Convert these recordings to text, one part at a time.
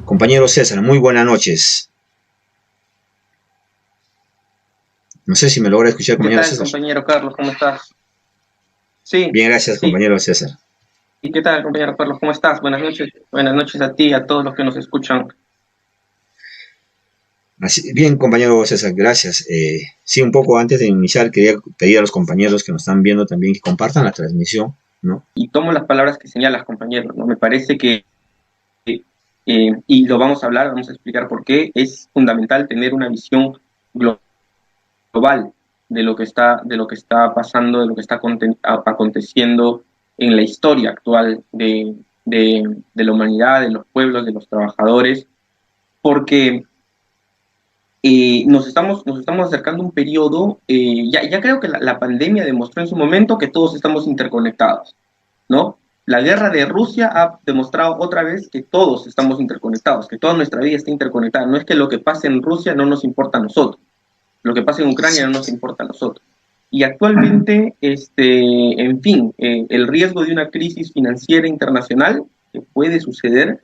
Compañero César, muy buenas noches. No sé si me logra escuchar, ¿Qué compañero tal, César. compañero Carlos? ¿Cómo estás? Sí, Bien, gracias, sí. compañero César. ¿Y qué tal, compañero Carlos? ¿Cómo estás? Buenas noches. Buenas noches a ti y a todos los que nos escuchan. Bien, compañero César, gracias. Sí, un poco antes de iniciar, quería pedir a los compañeros que nos están viendo también que compartan la transmisión, ¿no? Y tomo las palabras que señalas, compañero, ¿no? Me parece que, y lo vamos a hablar, vamos a explicar por qué, es fundamental tener una visión global de lo que está pasando, de lo que está aconteciendo en la historia actual de la humanidad, de los pueblos, de los trabajadores, porque nos estamos acercando a un periodo, ya creo que la pandemia demostró en su momento que todos estamos interconectados, ¿no? La guerra de Rusia ha demostrado otra vez que todos estamos interconectados, que toda nuestra vida está interconectada. No es que lo que pase en Rusia no nos importa a nosotros, lo que pasa en Ucrania no nos importa a nosotros. Y actualmente, en fin, el riesgo de una crisis financiera internacional que puede suceder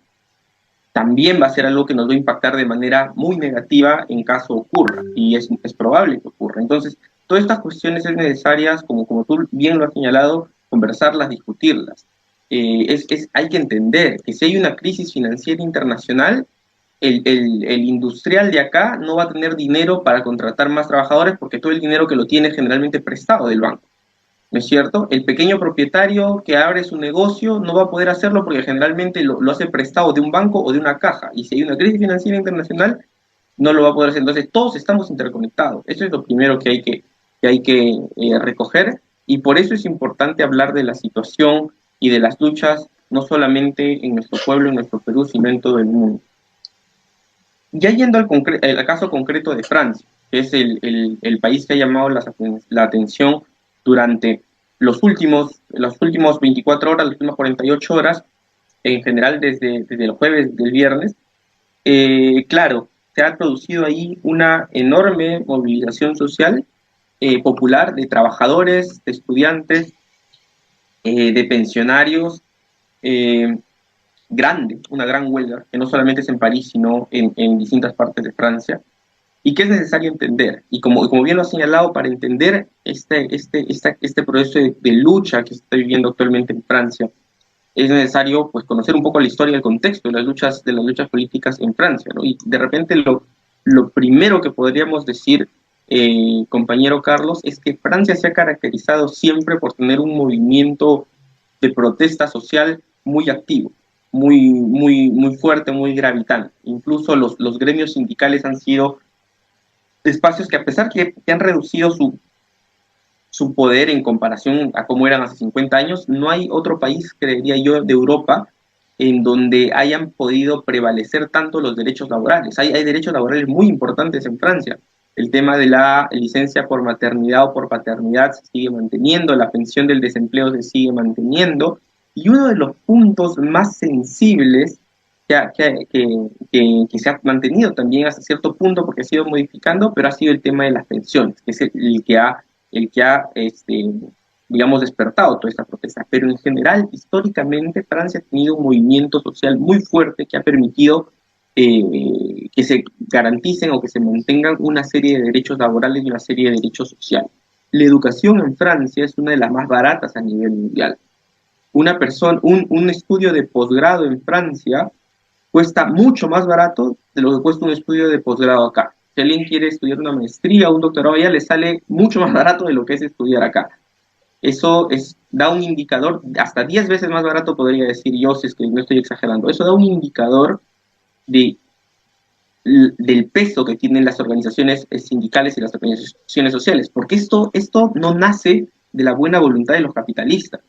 también va a ser algo que nos va a impactar de manera muy negativa en caso ocurra, y es probable que ocurra. Entonces, todas estas cuestiones es necesarias, como tú bien lo has señalado, conversarlas, discutirlas. Hay que entender que si hay una crisis financiera internacional, el industrial de acá no va a tener dinero para contratar más trabajadores porque todo el dinero que lo tiene es generalmente prestado del banco. ¿No es cierto? El pequeño propietario que abre su negocio no va a poder hacerlo porque generalmente lo hace prestado de un banco o de una caja. Y si hay una crisis financiera internacional, no lo va a poder hacer. Entonces, todos estamos interconectados. Eso es lo primero que hay que recoger. Y por eso es importante hablar de la situación y de las luchas, no solamente en nuestro pueblo, en nuestro Perú, sino en todo el mundo. Ya yendo al caso concreto de Francia, que es el país que ha llamado la atención durante los últimos 24 horas, las últimas 48 horas, en general desde el jueves del viernes, claro, se ha producido ahí una enorme movilización social popular de trabajadores, de estudiantes, de pensionarios, eh, grande, una gran huelga, que no solamente es en París, sino en distintas partes de Francia, y que es necesario entender. Y como bien lo ha señalado, para entender este proceso de lucha que se está viviendo actualmente en Francia, es necesario pues, conocer un poco la historia y el contexto de las luchas políticas en Francia, ¿no? Y de repente lo primero que podríamos decir, compañero Carlos, es que Francia se ha caracterizado siempre por tener un movimiento de protesta social muy activo, muy fuerte, muy gravitante. Incluso los gremios sindicales han sido espacios que a pesar que han reducido su poder en comparación a cómo eran hace 50 años, no hay otro país, creería yo, de Europa en donde hayan podido prevalecer tanto los derechos laborales. Hay derechos laborales muy importantes en Francia. El tema de la licencia por maternidad o por paternidad se sigue manteniendo, la pensión del desempleo se sigue manteniendo, y uno de los puntos más sensibles que se ha mantenido también hasta cierto punto porque ha sido modificando, pero ha sido el tema de las pensiones, que es el que ha digamos, despertado toda esta protesta. Pero en general, históricamente, Francia ha tenido un movimiento social muy fuerte que ha permitido que se garanticen o que se mantengan una serie de derechos laborales y una serie de derechos sociales. La educación en Francia es una de las más baratas a nivel mundial. Un estudio de posgrado en Francia cuesta mucho más barato de lo que cuesta un estudio de posgrado acá. Si alguien quiere estudiar una maestría o un doctorado allá, le sale mucho más barato de lo que es estudiar acá. Da un indicador, hasta 10 veces más barato podría decir yo, si es que no estoy exagerando. Eso da un indicador de, del peso que tienen las organizaciones sindicales y las organizaciones sociales, porque esto no nace de la buena voluntad de los capitalistas.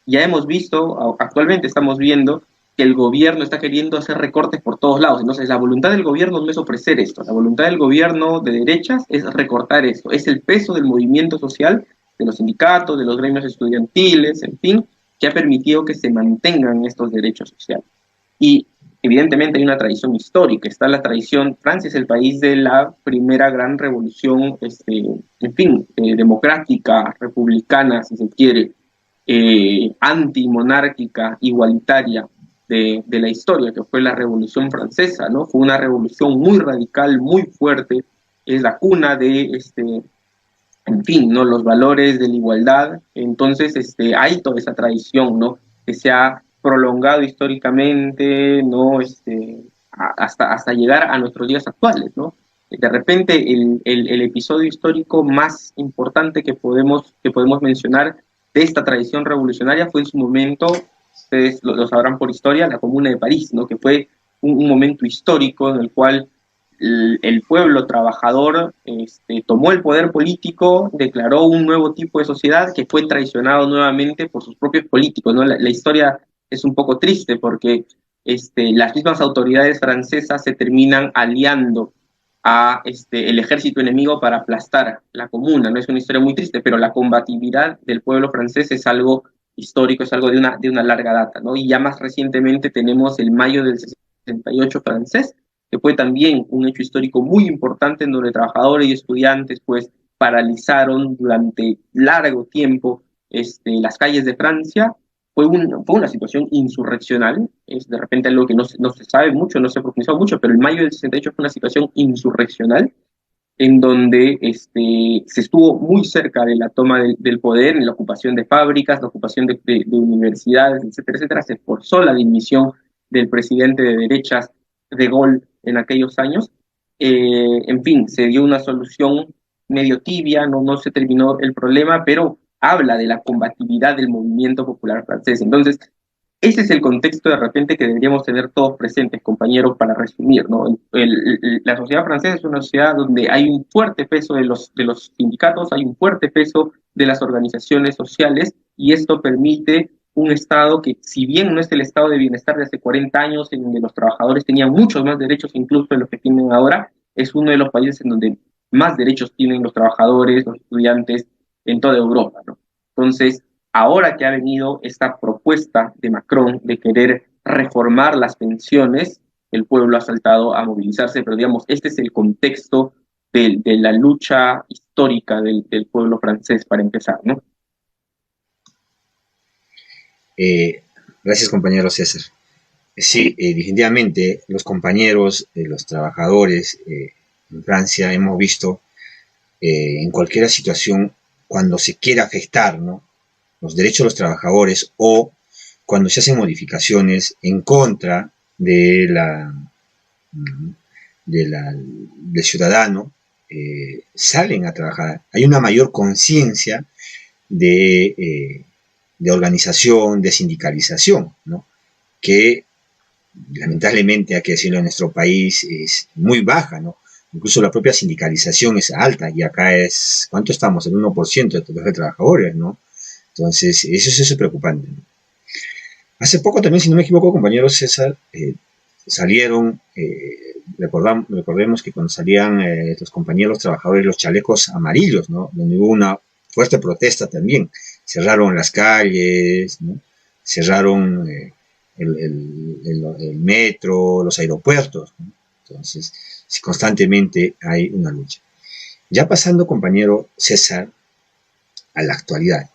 Ya hemos visto, actualmente estamos viendo que el gobierno está queriendo hacer recortes por todos lados. Entonces, la voluntad del gobierno no es ofrecer esto, la voluntad del gobierno de derechas es recortar esto, es el peso del movimiento social, de los sindicatos, de los gremios estudiantiles, en fin, que ha permitido que se mantengan estos derechos sociales. Y evidentemente hay una tradición histórica, está la tradición, Francia es el país de la primera gran revolución, en fin, democrática, republicana, si se quiere, antimonárquica, igualitaria, de la historia, que fue la Revolución Francesa, ¿no? Fue una revolución muy radical, muy fuerte, es la cuna de, en fin, ¿no? Los valores de la igualdad. Entonces, hay toda esa tradición, ¿no? Que se ha prolongado históricamente, ¿no? Hasta llegar a nuestros días actuales, ¿no? De repente, el episodio histórico más importante que podemos mencionar de esta tradición revolucionaria fue en su momento, ustedes lo sabrán por historia, la Comuna de París, ¿no? Que fue un momento histórico en el cual el pueblo trabajador tomó el poder político, declaró un nuevo tipo de sociedad que fue traicionado nuevamente por sus propios políticos, ¿no? La historia es un poco triste porque las mismas autoridades francesas se terminan aliando a el ejército enemigo para aplastar la comuna, ¿no? Es una historia muy triste, pero la combatividad del pueblo francés es algo histórico, es algo de una larga data, ¿no? Y ya más recientemente tenemos el mayo del 68 francés, que fue también un hecho histórico muy importante en donde trabajadores y estudiantes pues paralizaron durante largo tiempo las calles de Francia. Fue una situación insurreccional, es de repente algo que no se sabe mucho, no se ha profundizado mucho, pero el mayo del 68 fue una situación insurreccional en donde se estuvo muy cerca de la toma del poder, en la ocupación de fábricas, la ocupación de universidades, etcétera, etcétera. Se forzó la dimisión del presidente de derechas de Gaulle en aquellos años. En fin, se dio una solución medio tibia, no se terminó el problema, pero habla de la combatividad del movimiento popular francés. Entonces, ese es el contexto de repente que deberíamos tener todos presentes, compañeros, para resumir, ¿no? La sociedad francesa es una sociedad donde hay un fuerte peso de los sindicatos, hay un fuerte peso de las organizaciones sociales, y esto permite un Estado que, si bien no es el estado de bienestar de hace 40 años, en donde los trabajadores tenían muchos más derechos incluso de los que tienen ahora, es uno de los países en donde más derechos tienen los trabajadores, los estudiantes en toda Europa, ¿no? Entonces, ahora que ha venido esta propuesta de Macron de querer reformar las pensiones, el pueblo ha saltado a movilizarse, pero digamos, este es el contexto de la lucha histórica del pueblo francés para empezar, ¿no? Gracias, compañero César. Sí, definitivamente los compañeros, los trabajadores en Francia hemos visto en cualquier situación cuando se quiere afectar, ¿no?, los derechos de los trabajadores o cuando se hacen modificaciones en contra de del ciudadano, salen a trabajar. Hay una mayor conciencia de organización, de sindicalización, ¿no?, que lamentablemente, hay que decirlo, en nuestro país es muy baja, ¿no? Incluso la propia sindicalización es alta y acá es, ¿cuánto estamos? El 1% de los trabajadores, ¿no? Entonces, eso es preocupante, ¿no? Hace poco también, si no me equivoco, compañero César, salieron, recordemos que cuando salían los compañeros trabajadores, los chalecos amarillos, ¿no?, donde hubo una fuerte protesta también, cerraron las calles, ¿no?, cerraron el metro, los aeropuertos, ¿no? Entonces, constantemente hay una lucha. Ya pasando, compañero César, a la actualidad.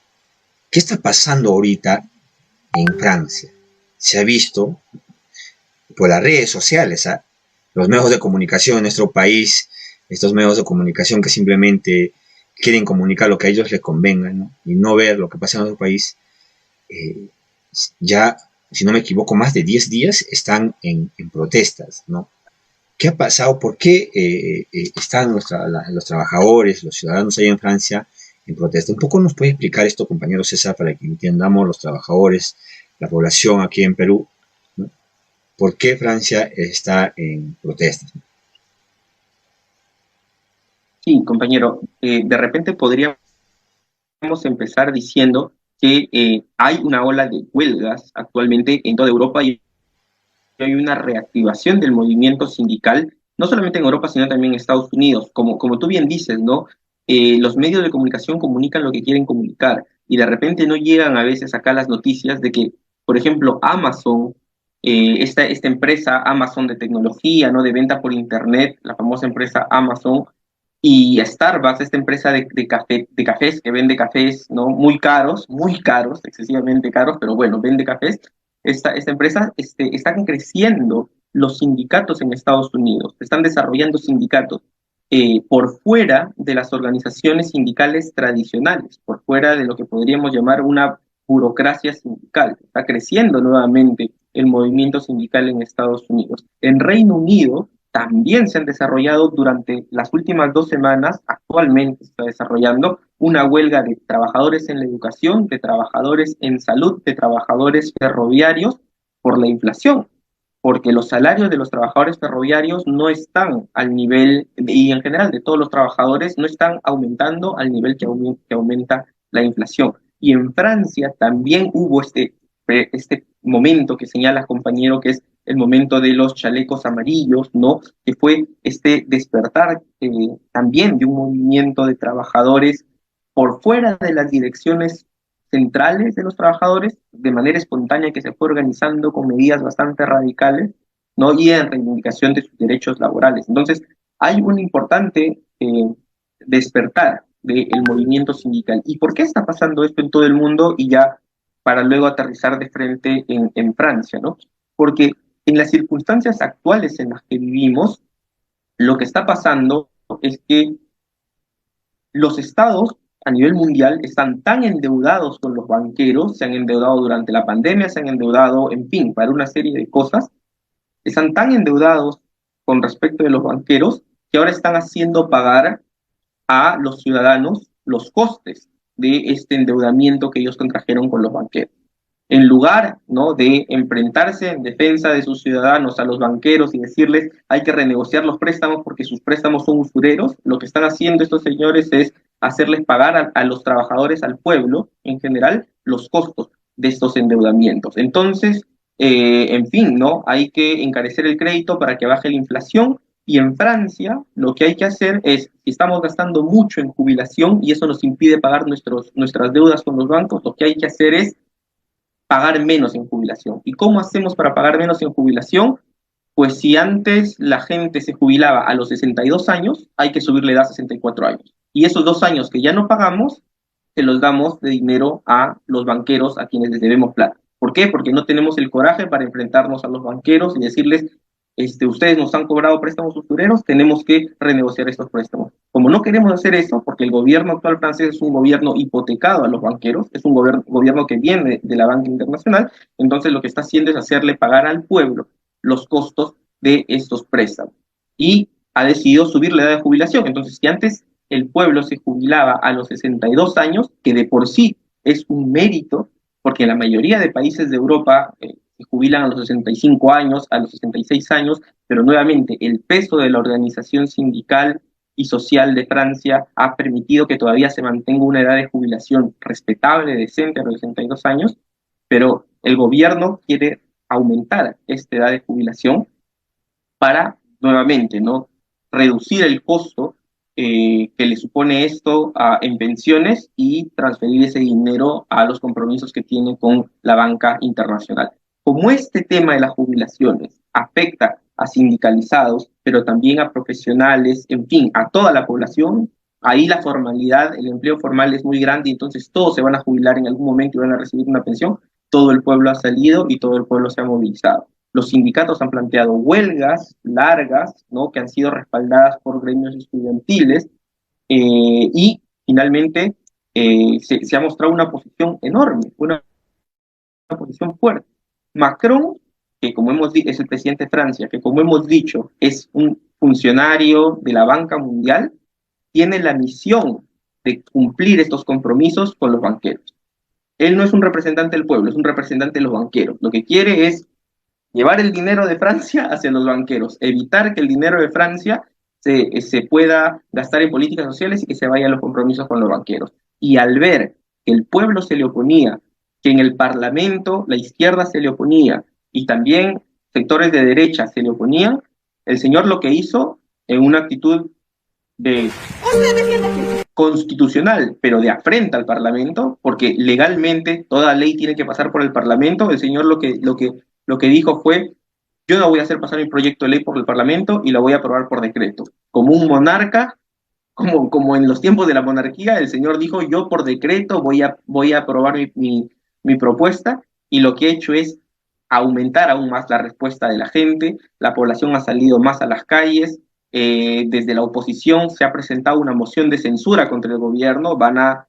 ¿Qué está pasando ahorita en Francia? Se ha visto por las redes sociales, ¿eh?, los medios de comunicación en nuestro país, estos medios de comunicación que simplemente quieren comunicar lo que a ellos les convenga, ¿no?, y no ver lo que pasa en nuestro país. Ya, si no me equivoco, más de 10 días están en protestas, ¿no? ¿Qué ha pasado? ¿Por qué están los trabajadores, los ciudadanos ahí en Francia en protesta? Un poco nos puede explicar esto, compañero César, para que entendamos los trabajadores, la población aquí en Perú, ¿no?, ¿por qué Francia está en protestas? Sí, compañero, de repente podríamos empezar diciendo que hay una ola de huelgas actualmente en toda Europa y hay una reactivación del movimiento sindical, no solamente en Europa, sino también en Estados Unidos. Como tú bien dices, ¿no? Los medios de comunicación comunican lo que quieren comunicar y de repente no llegan a veces acá las noticias de que, por ejemplo, Amazon, esta empresa Amazon de tecnología, ¿no?, de venta por internet, la famosa empresa Amazon, y Starbucks, esta empresa de cafés que vende cafés, ¿no?, muy caros, excesivamente caros, pero bueno, vende cafés, esta empresa, están creciendo los sindicatos en Estados Unidos, están desarrollando sindicatos por fuera de las organizaciones sindicales tradicionales, por fuera de lo que podríamos llamar una burocracia sindical. Está creciendo nuevamente el movimiento sindical en Estados Unidos. En Reino Unido también se han desarrollado durante las últimas 2 semanas, actualmente se está desarrollando una huelga de trabajadores en la educación, de trabajadores en salud, de trabajadores ferroviarios por la inflación, porque los salarios de los trabajadores ferroviarios no están al nivel, y en general de todos los trabajadores, no están aumentando al nivel que aumenta la inflación. Y en Francia también hubo este momento que señala compañero, que es el momento de los chalecos amarillos, ¿no? Que fue este despertar también de un movimiento de trabajadores por fuera de las direcciones centrales de los trabajadores, de manera espontánea, que se fue organizando con medidas bastante radicales, ¿no? Y en reivindicación de sus derechos laborales. Entonces, hay un importante despertar del movimiento sindical. ¿Y por qué está pasando esto en todo el mundo? Y ya para luego aterrizar de frente en Francia, ¿no? Porque en las circunstancias actuales en las que vivimos, lo que está pasando es que los estados a nivel mundial están tan endeudados con los banqueros, se han endeudado durante la pandemia, se han endeudado, en fin, para una serie de cosas, están tan endeudados con respecto de los banqueros que ahora están haciendo pagar a los ciudadanos los costes de este endeudamiento que ellos contrajeron con los banqueros. En lugar, ¿no?, de enfrentarse en defensa de sus ciudadanos a los banqueros y decirles hay que renegociar los préstamos porque sus préstamos son usureros, lo que están haciendo estos señores es hacerles pagar a los trabajadores, al pueblo en general, los costos de estos endeudamientos. Entonces, en fin, ¿no? Hay que encarecer el crédito para que baje la inflación. Y en Francia lo que hay que hacer es, si estamos gastando mucho en jubilación y eso nos impide pagar nuestras deudas con los bancos, lo que hay que hacer es pagar menos en jubilación. ¿Y cómo hacemos para pagar menos en jubilación? Pues si antes la gente se jubilaba a los 62 años, hay que subirle edad a 64 años. Y esos 2 años que ya no pagamos, se los damos de dinero a los banqueros a quienes les debemos plata. ¿Por qué? Porque no tenemos el coraje para enfrentarnos a los banqueros y decirles, ustedes nos han cobrado préstamos usureros, tenemos que renegociar estos préstamos. Como no queremos hacer eso, porque el gobierno actual francés es un gobierno hipotecado a los banqueros, es un gobierno que viene de la banca internacional, entonces lo que está haciendo es hacerle pagar al pueblo los costos de estos préstamos. Y ha decidido subir la edad de jubilación. Entonces, si antes el pueblo se jubilaba a los 62 años, que de por sí es un mérito, porque la mayoría de países de Europa se jubilan a los 65 años, a los 66 años, pero nuevamente el peso de la organización sindical y social de Francia ha permitido que todavía se mantenga una edad de jubilación respetable, decente a los 62 años, pero el gobierno quiere aumentar esta edad de jubilación para, nuevamente, ¿no?, reducir el costo que le supone esto en pensiones y transferir ese dinero a los compromisos que tiene con la banca internacional. Como este tema de las jubilaciones afecta a sindicalizados, pero también a profesionales, en fin, a toda la población, ahí la formalidad, el empleo formal es muy grande y entonces todos se van a jubilar en algún momento y van a recibir una pensión. Todo el pueblo ha salido y todo el pueblo se ha movilizado. Los sindicatos han planteado huelgas largas, ¿no?, que han sido respaldadas por gremios estudiantiles, y finalmente se ha mostrado una posición enorme, una posición fuerte. Macron, que como hemos dicho es el presidente de Francia, que como hemos dicho es un funcionario de la banca mundial, tiene la misión de cumplir estos compromisos con los banqueros. Él no es un representante del pueblo, es un representante de los banqueros. Lo que quiere es llevar el dinero de Francia hacia los banqueros, evitar que el dinero de Francia se pueda gastar en políticas sociales y que se vaya a los compromisos con los banqueros. Y al ver que el pueblo se le oponía, que en el Parlamento la izquierda se le oponía y también sectores de derecha se le oponían, el señor lo que hizo en una actitud de constitucional, pero de afrenta al Parlamento, porque legalmente toda ley tiene que pasar por el Parlamento. El señor lo que dijo fue, yo no voy a hacer pasar mi proyecto de ley por el Parlamento y lo voy a aprobar por decreto. Como un monarca, como en los tiempos de la monarquía, el señor dijo, yo por decreto voy a aprobar mi propuesta, y lo que he hecho es aumentar aún más la respuesta de la gente, la población ha salido más a las calles, desde la oposición se ha presentado una moción de censura contra el gobierno, van a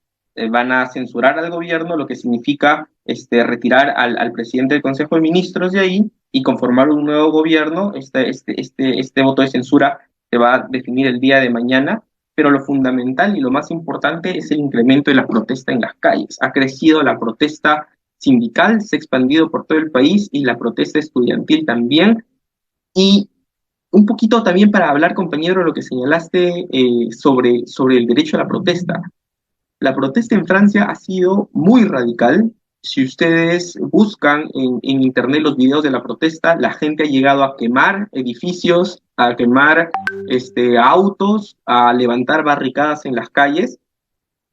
censurar al gobierno, lo que significa retirar al presidente del Consejo de Ministros de ahí y conformar un nuevo gobierno. Este voto de censura se va a definir el día de mañana, pero lo fundamental y lo más importante es el incremento de la protesta en las calles. Ha crecido la protesta sindical, se ha expandido por todo el país y la protesta estudiantil también. Y un poquito también para hablar, compañero, lo que señalaste sobre el derecho a la protesta. La protesta en Francia ha sido muy radical. Si ustedes buscan en internet los videos de la protesta, la gente ha llegado a quemar edificios, a quemar autos, a levantar barricadas en las calles,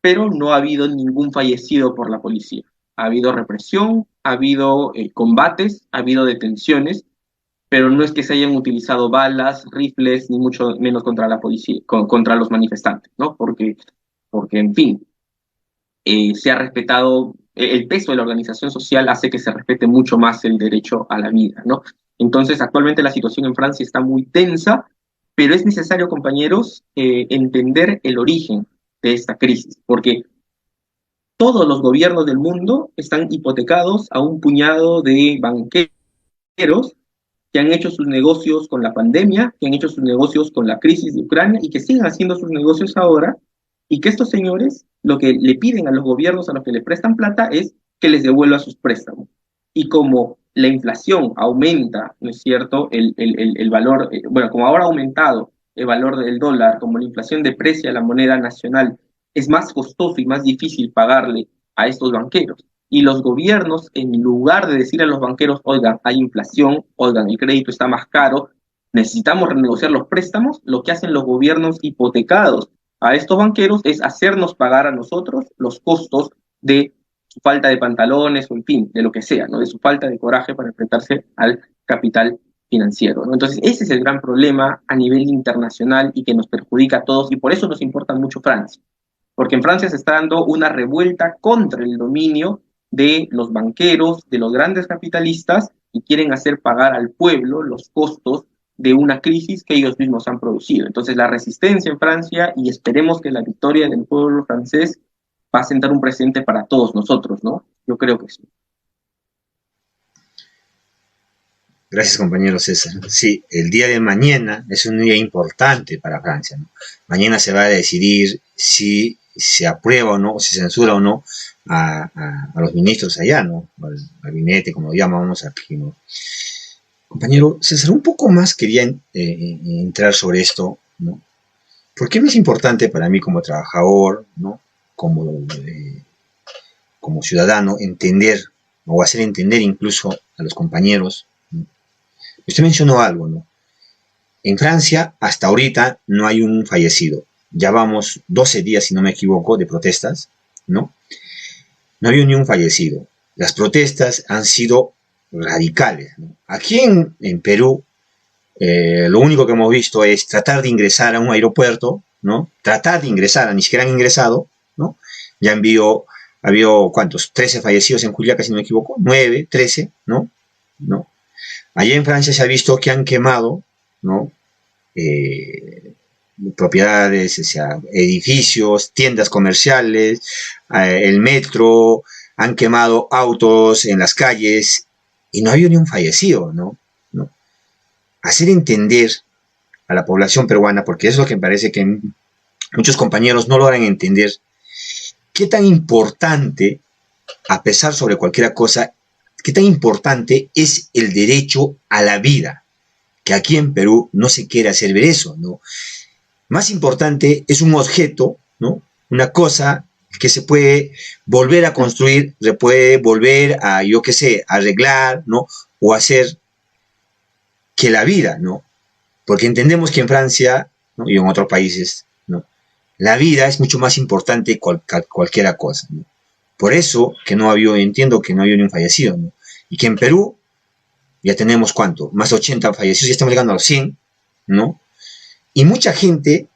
pero no ha habido ningún fallecido por la policía. Ha habido represión, ha habido combates, ha habido detenciones, pero no es que se hayan utilizado balas, rifles, ni mucho menos contra la policía, contra los manifestantes, ¿no? Porque en fin, se ha respetado, el peso de la organización social hace que se respete mucho más el derecho a la vida, ¿no? Entonces, actualmente la situación en Francia está muy tensa, pero es necesario, compañeros, entender el origen de esta crisis, porque todos los gobiernos del mundo están hipotecados a un puñado de banqueros que han hecho sus negocios con la pandemia, que han hecho sus negocios con la crisis de Ucrania y que siguen haciendo sus negocios ahora, y que estos señores lo que le piden a los gobiernos a los que le prestan plata es que les devuelva sus préstamos. Y como la inflación aumenta, ¿no es cierto?, el valor, bueno, como ahora ha aumentado el valor del dólar, como la inflación deprecia la moneda nacional, es más costoso y más difícil pagarle a estos banqueros. Y los gobiernos, en lugar de decir a los banqueros, oigan, hay inflación, oigan, el crédito está más caro, necesitamos renegociar los préstamos, lo que hacen los gobiernos hipotecados a estos banqueros es hacernos pagar a nosotros los costos de su falta de pantalones o en fin, de lo que sea, ¿no? De su falta de coraje para enfrentarse al capital financiero, ¿no? Entonces, ese es el gran problema a nivel internacional y que nos perjudica a todos y por eso nos importa mucho Francia, porque en Francia se está dando una revuelta contra el dominio de los banqueros, de los grandes capitalistas, y quieren hacer pagar al pueblo los costos de una crisis que ellos mismos han producido. Entonces la resistencia en Francia, y esperemos que la victoria del pueblo francés va a sentar un precedente para todos nosotros, ¿no? Yo creo que sí. Gracias, compañero César. Sí, el día de mañana es un día importante para Francia, ¿no? Mañana se va a decidir si se aprueba o no, si se censura o no a los ministros allá, ¿no? Al gabinete, como lo llamamos aquí, ¿no? Compañero César, un poco más quería entrar sobre esto, ¿no? ¿Por qué no es importante para mí como trabajador, ¿no? Como ciudadano, entender o hacer entender incluso a los compañeros, ¿no? Usted mencionó algo, ¿no? En Francia, hasta ahorita, no hay un fallecido. Ya vamos 12 días, si no me equivoco, de protestas, ¿no? No había ni un fallecido. Las protestas han sido radicales, ¿no? Aquí en Perú, lo único que hemos visto es tratar de ingresar a un aeropuerto, ¿no? Tratar de ingresar, ni siquiera han ingresado, ¿no? Ya ha habido, ¿cuántos? 13 fallecidos en Juliaca, si no me equivoco, 9, 13, ¿no? ¿No? Allá en Francia se ha visto que han quemado, ¿no? Propiedades, o sea, edificios, tiendas comerciales, el metro, han quemado autos en las calles y no ha habido ni un fallecido, ¿no? ¿No? Hacer entender a la población peruana, porque es lo que me parece que muchos compañeros no logran entender, qué tan importante, a pesar sobre cualquier cosa, qué tan importante es el derecho a la vida, que aquí en Perú no se quiere hacer ver eso, ¿no? Más importante es un objeto, ¿no? Una cosa que se puede volver a construir, se puede volver a, yo qué sé, arreglar, ¿no? O hacer que la vida, ¿no? Porque entendemos que en Francia, ¿no? Y en otros países, ¿no? La vida es mucho más importante que cualquier cosa, ¿no? Por eso que no había, entiendo que no había ni un fallecido, ¿no? Y que en Perú ya tenemos, ¿cuánto? Más de 80 fallecidos, ya estamos llegando a los 100, ¿no? Y mucha gente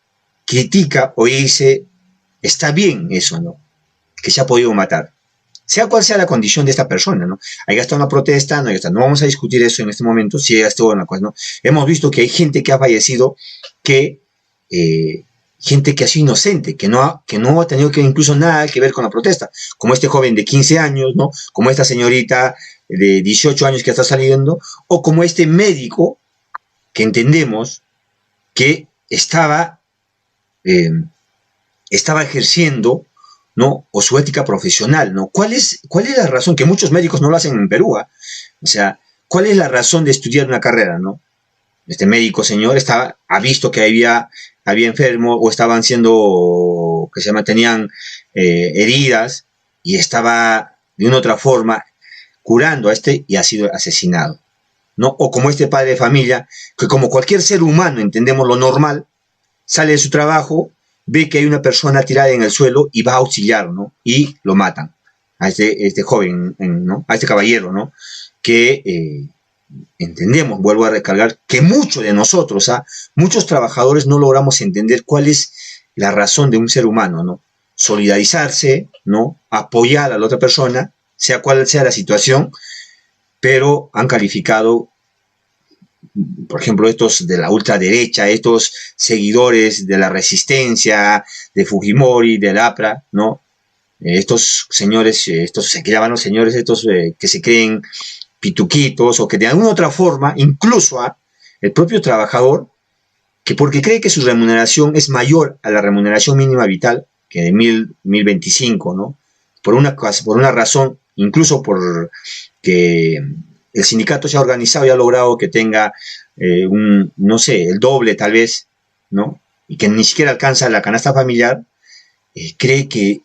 critica o dice, está bien eso, ¿no? Que se ha podido matar. sea cual sea la condición de esta persona, ¿no? Haya estado en una protesta, no haya estado, no vamos a discutir eso en este momento, si haya estado en la cosa, ¿no? Hemos visto que hay gente que ha fallecido, que gente que ha sido inocente, que no ha tenido que incluso nada que ver con la protesta, como este joven de 15 años, ¿no? Como esta señorita de 18 años que está saliendo, o como este médico que entendemos que eh, estaba ejerciendo, ¿no? O su ética profesional, ¿no? ¿Cuál es la razón? Que muchos médicos no lo hacen en Perú, ¿eh? O sea, ¿cuál es la razón de estudiar una carrera, ¿no? Este médico señor ha visto que había enfermos o estaban siendo, que se llama, tenían heridas y estaba de una u otra forma curando a este y ha sido asesinado, ¿no? O como este padre de familia, que como cualquier ser humano, entendemos lo normal, sale de su trabajo, ve que hay una persona tirada en el suelo y va a auxiliar, ¿no? Y lo matan a este joven, ¿no? A este caballero, ¿no? Que entendemos, vuelvo a recargar, que muchos de nosotros, ¿ah? Muchos trabajadores no logramos entender cuál es la razón de un ser humano, ¿no? Solidarizarse, ¿no? Apoyar a la otra persona, sea cual sea la situación, pero han calificado, por ejemplo, estos de la ultraderecha, estos seguidores de la resistencia, de Fujimori, del APRA, ¿no? Estos señores, estos se llaman los señores, estos que se creen pituquitos o que de alguna otra forma, incluso a el propio trabajador, que porque cree que su remuneración es mayor a la remuneración mínima vital, que de 1025, ¿no? Por una razón, incluso por que el sindicato se ha organizado y ha logrado que tenga no sé, el doble tal vez, ¿no? Y que ni siquiera alcanza la canasta familiar, cree que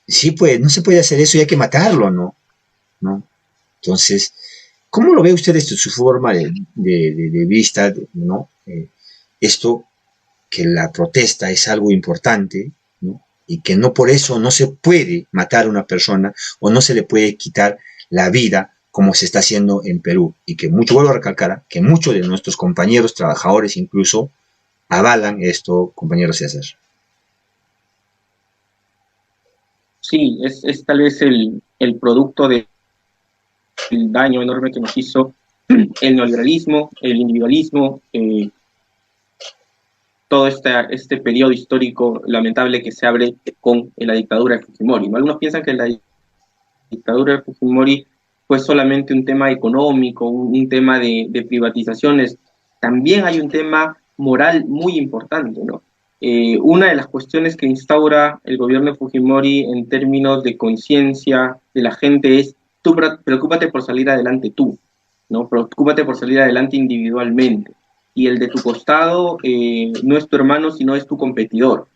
sí, pues, no se puede hacer eso y hay que matarlo, ¿no? ¿No? Entonces, ¿cómo lo ve usted desde su forma de vista, ¿no? Esto, que la protesta es algo importante, ¿no? Y que no por eso no se puede matar a una persona o no se le puede quitar la vida como se está haciendo en Perú. Y que mucho, vuelvo a recalcar, que muchos de nuestros compañeros trabajadores incluso avalan esto, compañero César. Sí, es tal vez el producto del daño enorme que nos hizo el neoliberalismo, el individualismo, todo este periodo histórico lamentable que se abre con la dictadura de Fujimori, ¿no? Algunos piensan que la dictadura de Fujimori fue solamente un tema económico, un tema de privatizaciones. También hay un tema moral muy importante, ¿no? Una de las cuestiones que instaura el gobierno de Fujimori en términos de conciencia de la gente es: tú preocúpate por salir adelante tú, ¿no? Preocúpate por salir adelante individualmente. Y el de tu costado no es tu hermano, sino es tu competidor.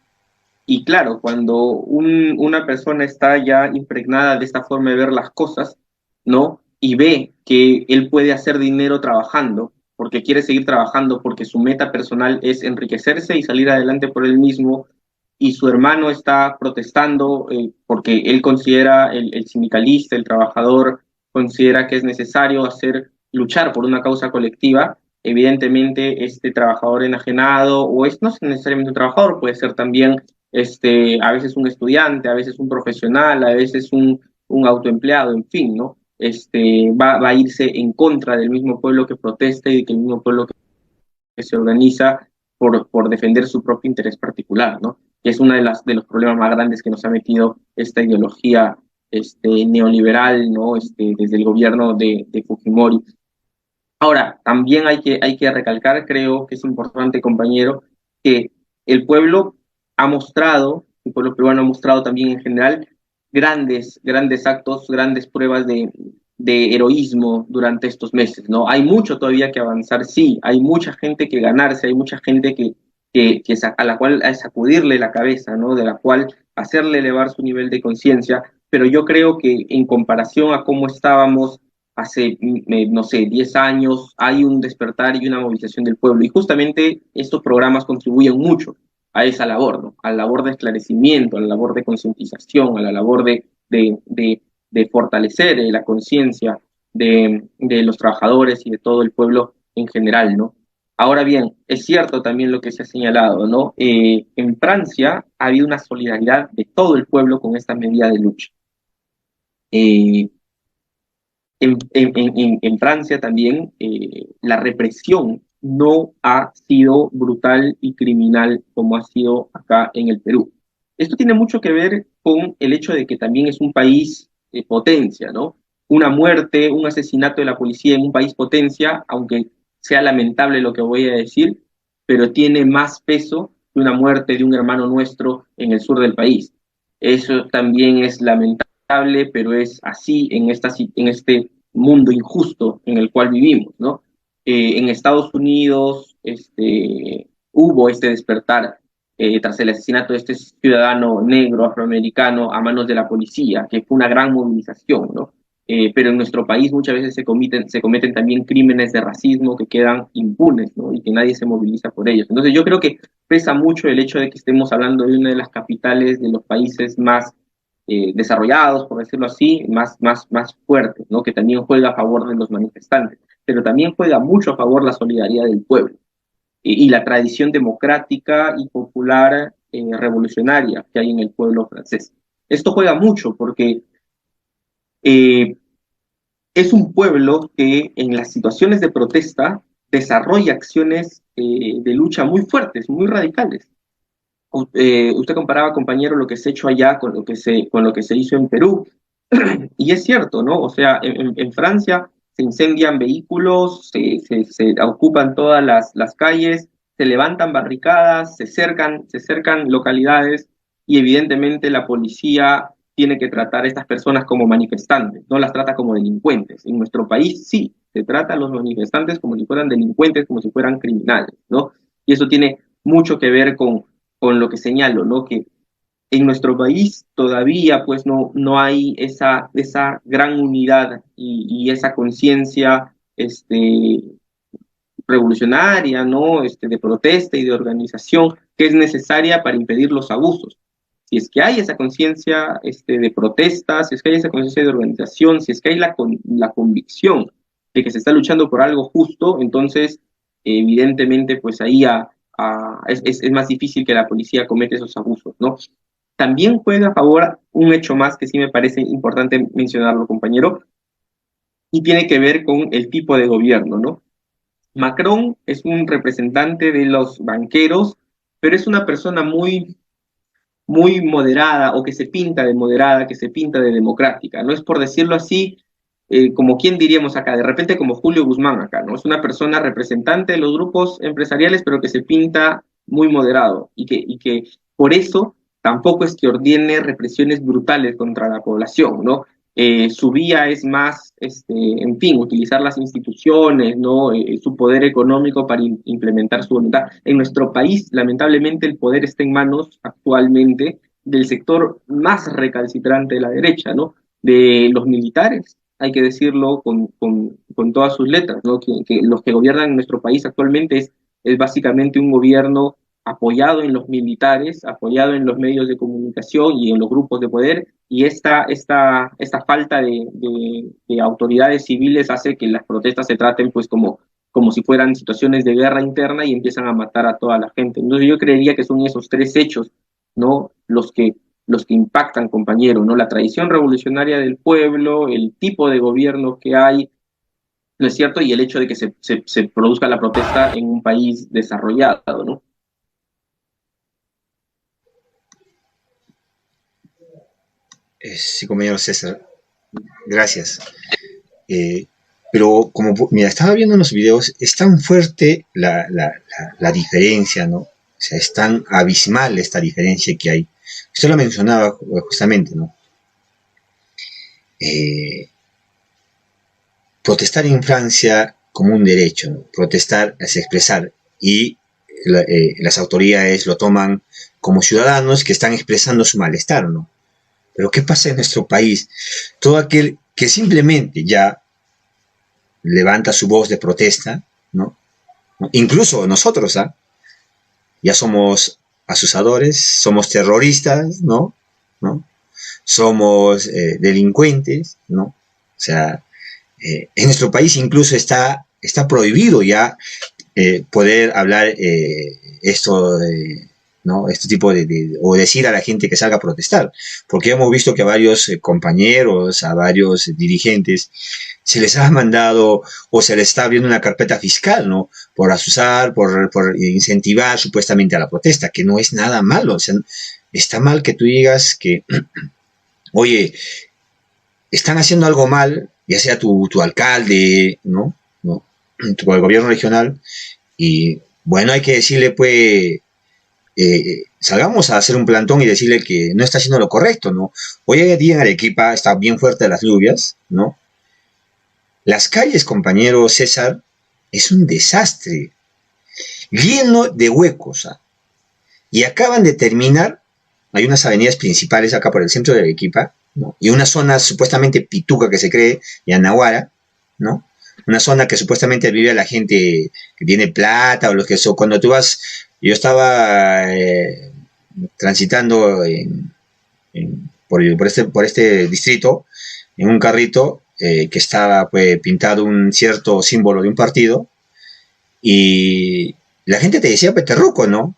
Y claro, cuando una persona está ya impregnada de esta forma de ver las cosas, ¿no? Y ve que él puede hacer dinero trabajando, porque quiere seguir trabajando, porque su meta personal es enriquecerse y salir adelante por él mismo, y su hermano está protestando porque él considera, el sindicalista, el trabajador, considera que es necesario luchar por una causa colectiva. Evidentemente, este trabajador enajenado, o es no es necesariamente un trabajador, puede ser también a veces un estudiante, a veces un profesional, a veces un autoempleado, en fin, ¿no? Va a irse en contra del mismo pueblo que protesta y del mismo pueblo que se organiza por defender su propio interés particular, ¿no? Que es uno de los problemas más grandes que nos ha metido esta ideología neoliberal, ¿no? Desde el gobierno de Fujimori. Ahora, también hay que recalcar, creo que es importante, compañero, que el pueblo el pueblo peruano ha mostrado también en general grandes actos, grandes pruebas de heroísmo durante estos meses, ¿no? Hay mucho todavía que avanzar, sí, hay mucha gente que ganarse, hay mucha gente a la cual a sacudirle la cabeza, ¿no? De la cual hacerle elevar su nivel de conciencia, pero yo creo que en comparación a cómo estábamos hace, no sé, 10 años, hay un despertar y una movilización del pueblo. Y justamente estos programas contribuyen mucho a esa labor, ¿no? A la labor de esclarecimiento, a la labor de concientización, a la labor de fortalecer la conciencia de los trabajadores y de todo el pueblo en general, ¿no? Ahora bien, es cierto también lo que se ha señalado, ¿no? En Francia ha habido una solidaridad de todo el pueblo con esta medida de lucha. Eh, en Francia también la represión no ha sido brutal y criminal como ha sido acá en el Perú. Esto tiene mucho que ver con el hecho de que también es un país potencia, ¿no? Una muerte, un asesinato de la policía en un país potencia, aunque sea lamentable lo que voy a decir, pero tiene más peso que una muerte de un hermano nuestro en el sur del país. Eso también es lamentable, pero es así en este mundo injusto en el cual vivimos, ¿no? En Estados Unidos hubo este despertar tras el asesinato de este ciudadano negro afroamericano a manos de la policía, que fue una gran movilización, ¿no? Pero en nuestro país muchas veces se cometen también crímenes de racismo que quedan impunes, ¿no? Y que nadie se moviliza por ellos. Entonces yo creo que pesa mucho el hecho de que estemos hablando de una de las capitales de los países más desarrollados, por decirlo así, más fuertes, ¿no? Que también juega a favor de los manifestantes, pero también juega mucho a favor la solidaridad del pueblo y la tradición democrática y popular revolucionaria que hay en el pueblo francés. Esto juega mucho porque eh, es un pueblo que en las situaciones de protesta desarrolla acciones de lucha muy fuertes, muy radicales. Usted comparaba, compañero, lo que se ha hecho allá con lo que se hizo en Perú. Y es cierto, ¿no? O sea, en Francia se incendian vehículos, se ocupan todas las calles, se levantan barricadas, se cercan localidades y evidentemente la policía tiene que tratar a estas personas como manifestantes, no las trata como delincuentes. En nuestro país sí, se trata a los manifestantes como si fueran delincuentes, como si fueran criminales, ¿no? Y eso tiene mucho que ver con lo que señalo, ¿no? Que en nuestro país todavía pues no hay esa gran unidad y esa conciencia revolucionaria, ¿no? De protesta y de organización que es necesaria para impedir los abusos. Si es que hay esa conciencia de protesta, si es que hay esa conciencia de organización, si es que hay la convicción de que se está luchando por algo justo, entonces evidentemente pues ahí es más difícil que la policía cometa esos abusos, ¿no? También juega a favor un hecho más que sí me parece importante mencionarlo, compañero, y tiene que ver con el tipo de gobierno, ¿no? Macron es un representante de los banqueros, pero es una persona muy moderada o que se pinta de moderada, que se pinta de democrática. No es por decirlo así, como quien diríamos acá, de repente como Julio Guzmán acá, ¿no? Es una persona representante de los grupos empresariales, pero que se pinta muy moderado y que por eso tampoco es que ordene represiones brutales contra la población, ¿no? Su vía es más, en fin, utilizar las instituciones, ¿no? Su poder económico para implementar su voluntad. En nuestro país, lamentablemente, el poder está en manos actualmente del sector más recalcitrante de la derecha, ¿no? De los militares, hay que decirlo con todas sus letras, ¿no? Que los que gobiernan nuestro país actualmente es básicamente un gobierno apoyado en los militares, apoyado en los medios de comunicación y en los grupos de poder, y esta falta de autoridades civiles hace que las protestas se traten pues como si fueran situaciones de guerra interna y empiezan a matar a toda la gente. Entonces yo creería que son esos tres hechos, ¿no? Los que impactan, compañero, ¿no? La tradición revolucionaria del pueblo, el tipo de gobierno que hay, ¿no es cierto? Y el hecho de que se produzca la protesta en un país desarrollado, ¿no? Sí, compañero César, gracias. Eh, pero mira, estaba viendo en los videos, es tan fuerte la diferencia, ¿no? O sea, es tan abismal esta diferencia que hay. Usted lo mencionaba justamente, ¿no? Eh, Protestar en Francia como un derecho, ¿no? Protestar es expresar y las autoridades lo toman como ciudadanos que están expresando su malestar, ¿no? Pero ¿qué pasa en nuestro país? Todo aquel que simplemente ya levanta su voz de protesta, ¿no? Incluso nosotros, ¿ah? Ya somos asusadores, somos terroristas, ¿no? ¿No? Somos delincuentes, ¿no? O sea, en nuestro país incluso está prohibido ya poder hablar esto ¿no? Este tipo o decir a la gente que salga a protestar, porque hemos visto que a varios compañeros, a varios dirigentes, se les ha mandado o se les está abriendo una carpeta fiscal, ¿no? Por asusar, por incentivar supuestamente a la protesta, que no es nada malo, o sea, está mal que tú digas que, oye, están haciendo algo mal, ya sea tu alcalde, ¿no? ¿No? El gobierno regional, y bueno, hay que decirle, pues, salgamos a hacer un plantón y decirle que no está haciendo lo correcto, ¿no? Hoy en día en Arequipa está bien fuerte las lluvias, ¿no? Las calles, compañero César, es un desastre, lleno de huecos, ¿ah? Y acaban de terminar, hay unas avenidas principales acá por el centro de Arequipa, ¿no? Y una zona supuestamente pituca que se cree, Yanahuara, ¿no? Una zona que supuestamente vive a la gente que tiene plata o los que son. Cuando tú vas, yo estaba transitando por este distrito en un carrito que estaba pues, pintado un cierto símbolo de un partido y la gente te decía Peterruco, ¿no?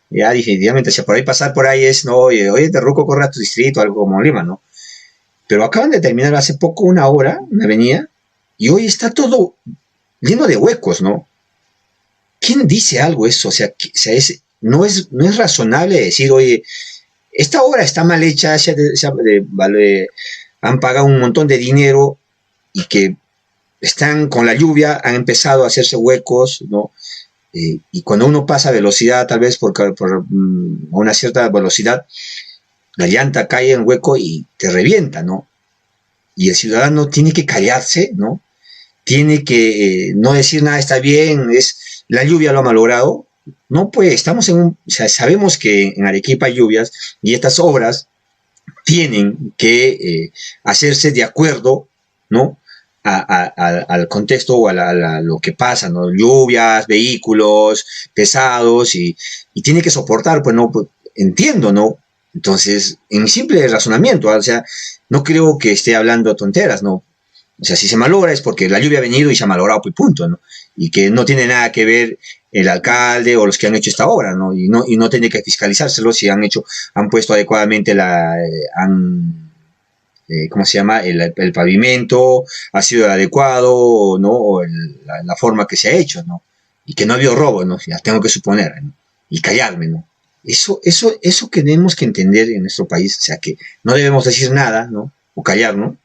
Ya definitivamente, si por ahí pasar por ahí es, no, oye Terruco, corre a tu distrito, algo como Lima, ¿no? Pero acaban de terminar hace poco una obra, una avenida, y hoy está todo lleno de huecos, ¿no? ¿Quién dice algo eso? O sea, no es razonable decir, oye, esta obra está mal hecha, han pagado un montón de dinero y que están con la lluvia, han empezado a hacerse huecos, ¿no? Y cuando uno pasa a velocidad, tal vez por una cierta velocidad, la llanta cae en el hueco y te revienta, ¿no? Y el ciudadano tiene que callarse, ¿no? Tiene que no decir nada está bien, la lluvia lo ha malogrado. No, pues estamos o sea, sabemos que en Arequipa hay lluvias y estas obras tienen que hacerse de acuerdo, ¿no? Al contexto o lo que pasa, ¿no? Lluvias, vehículos pesados y tiene que soportar, pues no, pues, entiendo, ¿no? Entonces, en simple razonamiento, o sea, no creo que esté hablando tonteras, ¿no? O sea, si se malogra es porque la lluvia ha venido y se ha malogrado, pues punto, ¿no? Y que no tiene nada que ver el alcalde o los que han hecho esta obra, ¿no? Y no tiene que fiscalizárselo si han puesto adecuadamente ¿cómo se llama? El pavimento ha sido adecuado, ¿no? O la forma que se ha hecho, ¿no? Y que no ha habido robo, ¿no? Ya tengo que suponer, ¿no? Y callarme, ¿no? Eso que tenemos que entender en nuestro país, o sea, que no debemos decir nada, ¿no? O callar, ¿no?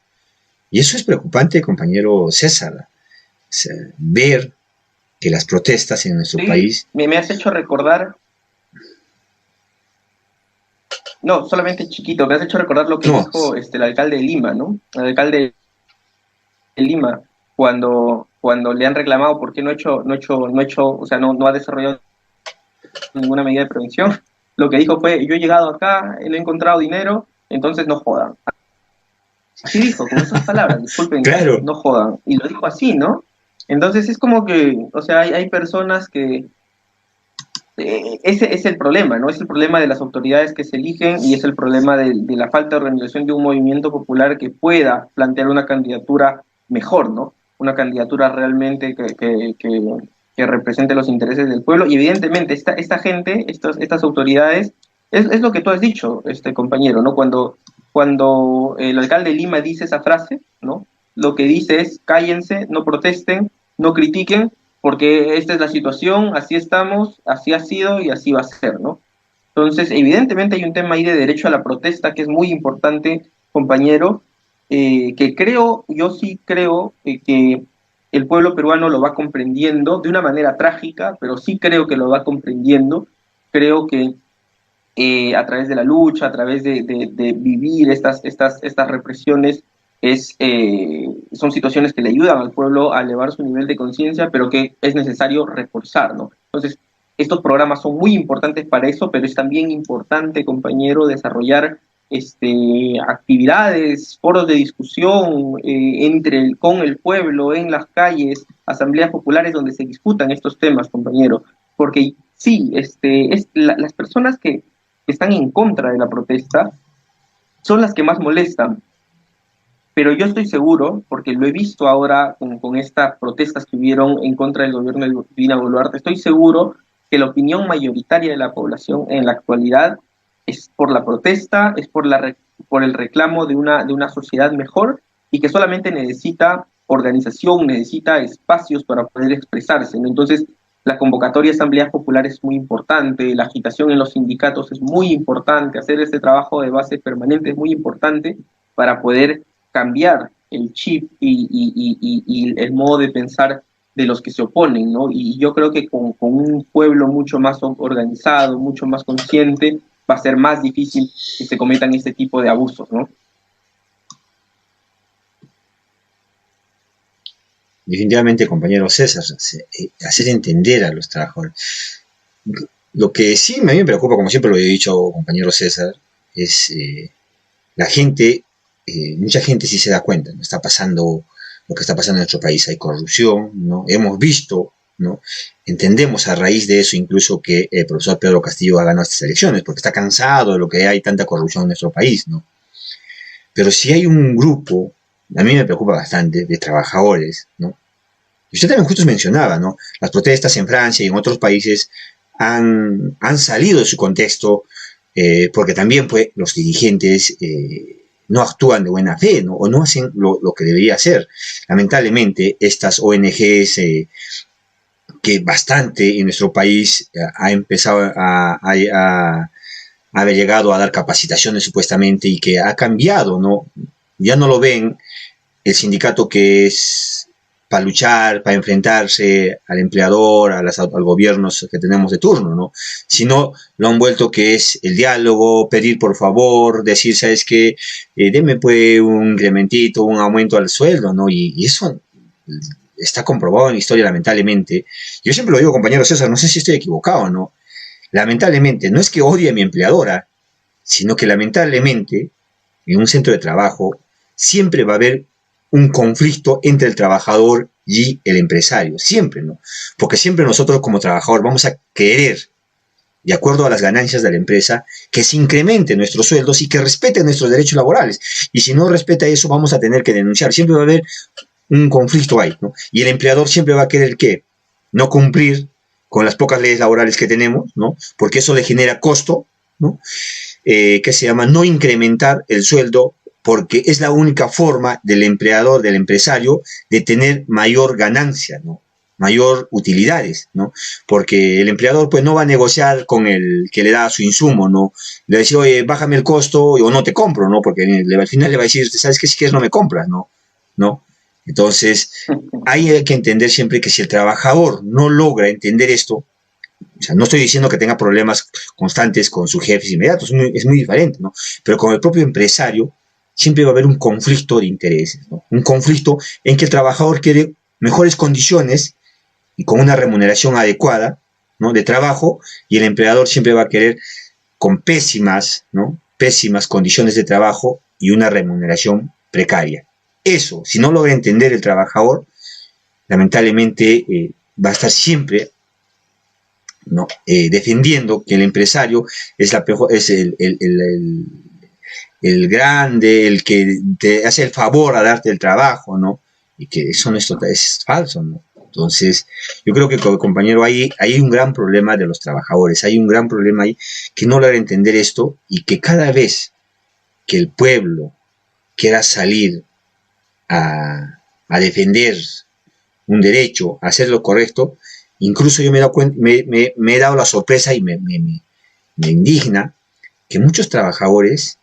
Y eso es preocupante, compañero César, o sea, ver que las protestas en nuestro Sí, país... me has hecho recordar, no, solamente chiquito, me has hecho recordar lo que No, dijo el alcalde de Lima, ¿no? El alcalde de Lima, cuando le han reclamado por qué o sea, no ha desarrollado ninguna medida de prevención, lo que dijo fue, yo he llegado acá, no he encontrado dinero, entonces no jodan. Así dijo, con esas palabras, disculpen, claro, no jodan. Y lo dijo así, ¿no? Entonces es como que, o sea, hay personas que ese es el problema, ¿no? Es el problema de las autoridades que se eligen y es el problema de la falta de organización de un movimiento popular que pueda plantear una candidatura mejor, ¿no? Una candidatura realmente que represente los intereses del pueblo. Y evidentemente esta gente, estas autoridades, es lo que tú has dicho, compañero, ¿no? Cuando el alcalde de Lima dice esa frase, ¿no? Lo que dice es cállense, no protesten, no critiquen, porque esta es la situación, así estamos, así ha sido y así va a ser, ¿no? Entonces, evidentemente hay un tema ahí de derecho a la protesta que es muy importante, compañero, que yo sí creo que el pueblo peruano lo va comprendiendo de una manera trágica, pero sí creo que lo va comprendiendo. Creo que a través de la lucha, a través de vivir estas represiones, son situaciones que le ayudan al pueblo a elevar su nivel de conciencia, pero que es necesario reforzar, ¿no? Entonces, estos programas son muy importantes para eso, pero es también importante, compañero, desarrollar actividades, foros de discusión con el pueblo, en las calles, asambleas populares donde se discutan estos temas, compañero, porque sí, las personas que están en contra de la protesta son las que más molestan. Pero yo estoy seguro, porque lo he visto ahora con estas protestas que hubieron en contra del gobierno de Dina Boluarte, estoy seguro que la opinión mayoritaria de la población en la actualidad es por la protesta, es por el reclamo de una sociedad mejor y que solamente necesita organización, necesita espacios para poder expresarse, ¿no? Entonces, la convocatoria de asambleas populares es muy importante, la agitación en los sindicatos es muy importante, hacer este trabajo de base permanente es muy importante para poder cambiar el chip y el modo de pensar de los que se oponen, ¿no? Y yo creo que con un pueblo mucho más organizado, mucho más consciente, va a ser más difícil que se cometan este tipo de abusos, ¿no? Definitivamente, compañero César, hacer entender a los trabajadores. Lo que sí a mí me preocupa, como siempre lo he dicho, compañero César, es la gente, mucha gente sí se da cuenta, ¿no? Está pasando lo que está pasando en nuestro país, hay corrupción, ¿no? Hemos visto, ¿no? Entendemos a raíz de eso incluso que el profesor Pedro Castillo ha ganado estas elecciones, porque está cansado de lo que hay tanta corrupción en nuestro país, ¿no? Pero si hay un grupo, a mí me preocupa bastante, de trabajadores, ¿no? Y usted también justo mencionaba, ¿no? Las protestas en Francia y en otros países han salido de su contexto porque también pues, los dirigentes no actúan de buena fe, ¿no? O no hacen lo que debería hacer. Lamentablemente, estas ONGs que bastante en nuestro país ha empezado a haber llegado a dar capacitaciones supuestamente y que ha cambiado, ¿no? Ya no lo ven el sindicato que es para luchar, para enfrentarse al empleador, al gobierno que tenemos de turno, ¿no? Sino lo han vuelto que es el diálogo, pedir por favor, decir, ¿sabes qué? Deme pues un incrementito, un aumento al sueldo, ¿no? Y eso está comprobado en la historia, lamentablemente. Yo siempre lo digo, compañero César, no sé si estoy equivocado, ¿no? Lamentablemente, no es que odie a mi empleadora, sino que lamentablemente en un centro de trabajo siempre va a haber un conflicto entre el trabajador y el empresario, siempre, ¿no? Porque siempre nosotros como trabajador vamos a querer, de acuerdo a las ganancias de la empresa, que se incrementen nuestros sueldos y que respeten nuestros derechos laborales. Y si no respeta eso, vamos a tener que denunciar. Siempre va a haber un conflicto ahí, ¿no? Y el empleador siempre va a querer que no cumplir con las pocas leyes laborales que tenemos, ¿no? Porque eso le genera costo, ¿no? Que se llama no incrementar el sueldo porque es la única forma del empleador, del empresario, de tener mayor ganancia, ¿no? Mayor utilidades, ¿no? Porque el empleador pues no va a negociar con el que le da su insumo, ¿no? Le va a decir, oye, bájame el costo o no te compro, ¿no? Porque al final le va a decir, ¿sabes qué? Si quieres no me compras, ¿no? ¿No? Entonces, hay que entender siempre que si el trabajador no logra entender esto, o sea, no estoy diciendo que tenga problemas constantes con sus jefes inmediatos, es muy diferente, ¿no? Pero con el propio empresario siempre va a haber un conflicto de intereses, ¿no? Un conflicto en que el trabajador quiere mejores condiciones y con una remuneración adecuada, ¿no? De trabajo, y el empleador siempre va a querer con pésimas, ¿no? Pésimas condiciones de trabajo y una remuneración precaria. Eso, si no logra entender el trabajador, lamentablemente va a estar siempre, ¿no? Defendiendo que el empresario es, es el grande, el que te hace el favor a darte el trabajo, ¿no? Y que eso no es falso, ¿no? Entonces, yo creo que, compañero, hay un gran problema de los trabajadores, hay un gran problema ahí que no logra entender esto y que cada vez que el pueblo quiera salir a defender un derecho, a hacer lo correcto, incluso yo me he dado la sorpresa y me indigna que muchos trabajadores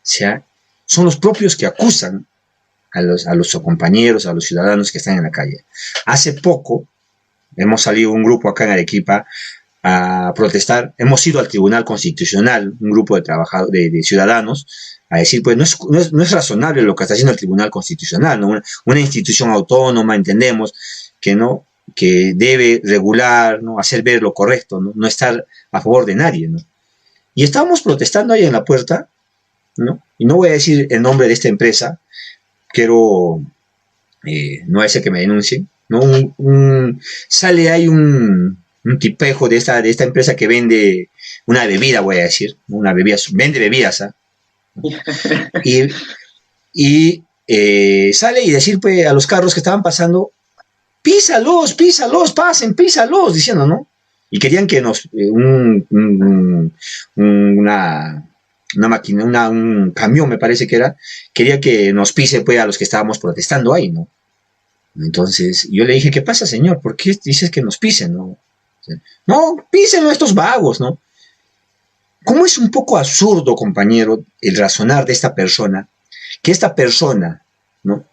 son los propios que acusan a los compañeros, a los ciudadanos que están en la calle. Hace poco hemos salido un grupo acá en Arequipa a protestar, hemos ido al Tribunal Constitucional, un grupo de ciudadanos, a decir, pues no es razonable lo que está haciendo el Tribunal Constitucional, ¿no? Una institución autónoma, entendemos, que debe regular, ¿no? Hacer ver lo correcto, ¿no? Estar a favor de nadie, ¿no? Y estábamos protestando ahí en la puerta, ¿no? Y no voy a decir el nombre de esta empresa, quiero no es el que me denuncien, ¿no? Sale ahí un tipejo de esta empresa que vende una bebida, voy a decir, una bebida, vende bebidas, ¿eh? Y sale y decir pues, a los carros que estaban pasando, písalos, pasen, písalos, diciendo, ¿no? y querían que nos, una máquina, un camión me parece que era, quería que nos pise pues a los que estábamos protestando ahí, ¿no? Entonces yo le dije, ¿qué pasa, señor? ¿Por qué dices que nos pisen, no? No, písenlo a estos vagos, ¿no? ¿Cómo es un poco absurdo, compañero, el razonar de esta persona, que esta persona, ¿no?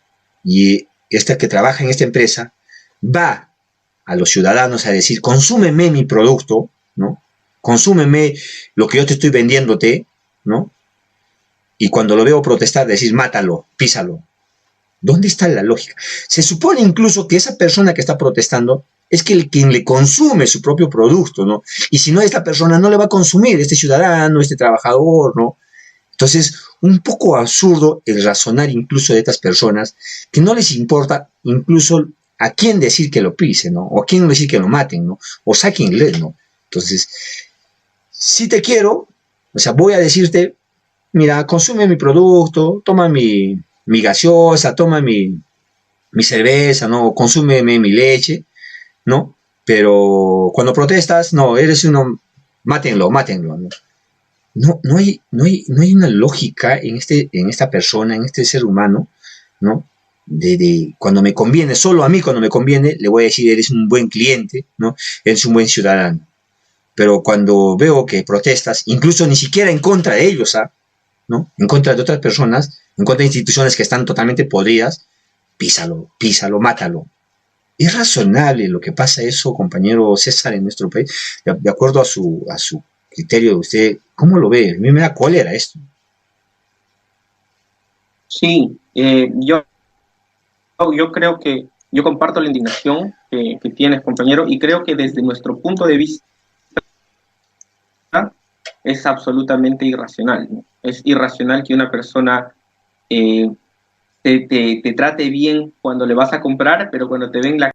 Y esta que trabaja en esta empresa, va a los ciudadanos a decir, consúmeme mi producto, ¿no? Consúmeme lo que yo te estoy vendiéndote, ¿no? Y cuando lo veo protestar, decir, mátalo, písalo. ¿Dónde está la lógica? Se supone incluso que esa persona que está protestando es que quien le consume su propio producto, ¿no? Y si no, esta persona no le va a consumir, este ciudadano, este trabajador, ¿no? Entonces, un poco absurdo el razonar incluso de estas personas que no les importa incluso a quién decir que lo pisen, ¿no? O a quién decir que lo maten, ¿no? O sáquenle, ¿no? Entonces, si te quiero, o sea, voy a decirte, mira, consume mi producto, toma mi gaseosa, toma mi cerveza, ¿no? Consúmeme mi leche, ¿no? Pero cuando protestas, no, eres uno, mátenlo, mátenlo, ¿no? No hay una lógica en esta persona, en este ser humano, ¿no? De cuando me conviene, solo a mí cuando me conviene, le voy a decir, eres un buen cliente, ¿no? Eres un buen ciudadano. Pero cuando veo que protestas, incluso ni siquiera en contra de ellos, ¿ah? ¿No? En contra de otras personas, en contra de instituciones que están totalmente podridas, písalo, písalo, mátalo. ¿Es razonable lo que pasa eso, compañero César, en nuestro país? De acuerdo a su criterio de usted, ¿cómo lo ve? A mí me da cólera esto. Sí, yo creo que yo comparto la indignación que tienes, compañero, y creo que desde nuestro punto de vista es absolutamente irracional, ¿no? Es irracional que una persona te trate bien cuando le vas a comprar, pero cuando te ven la...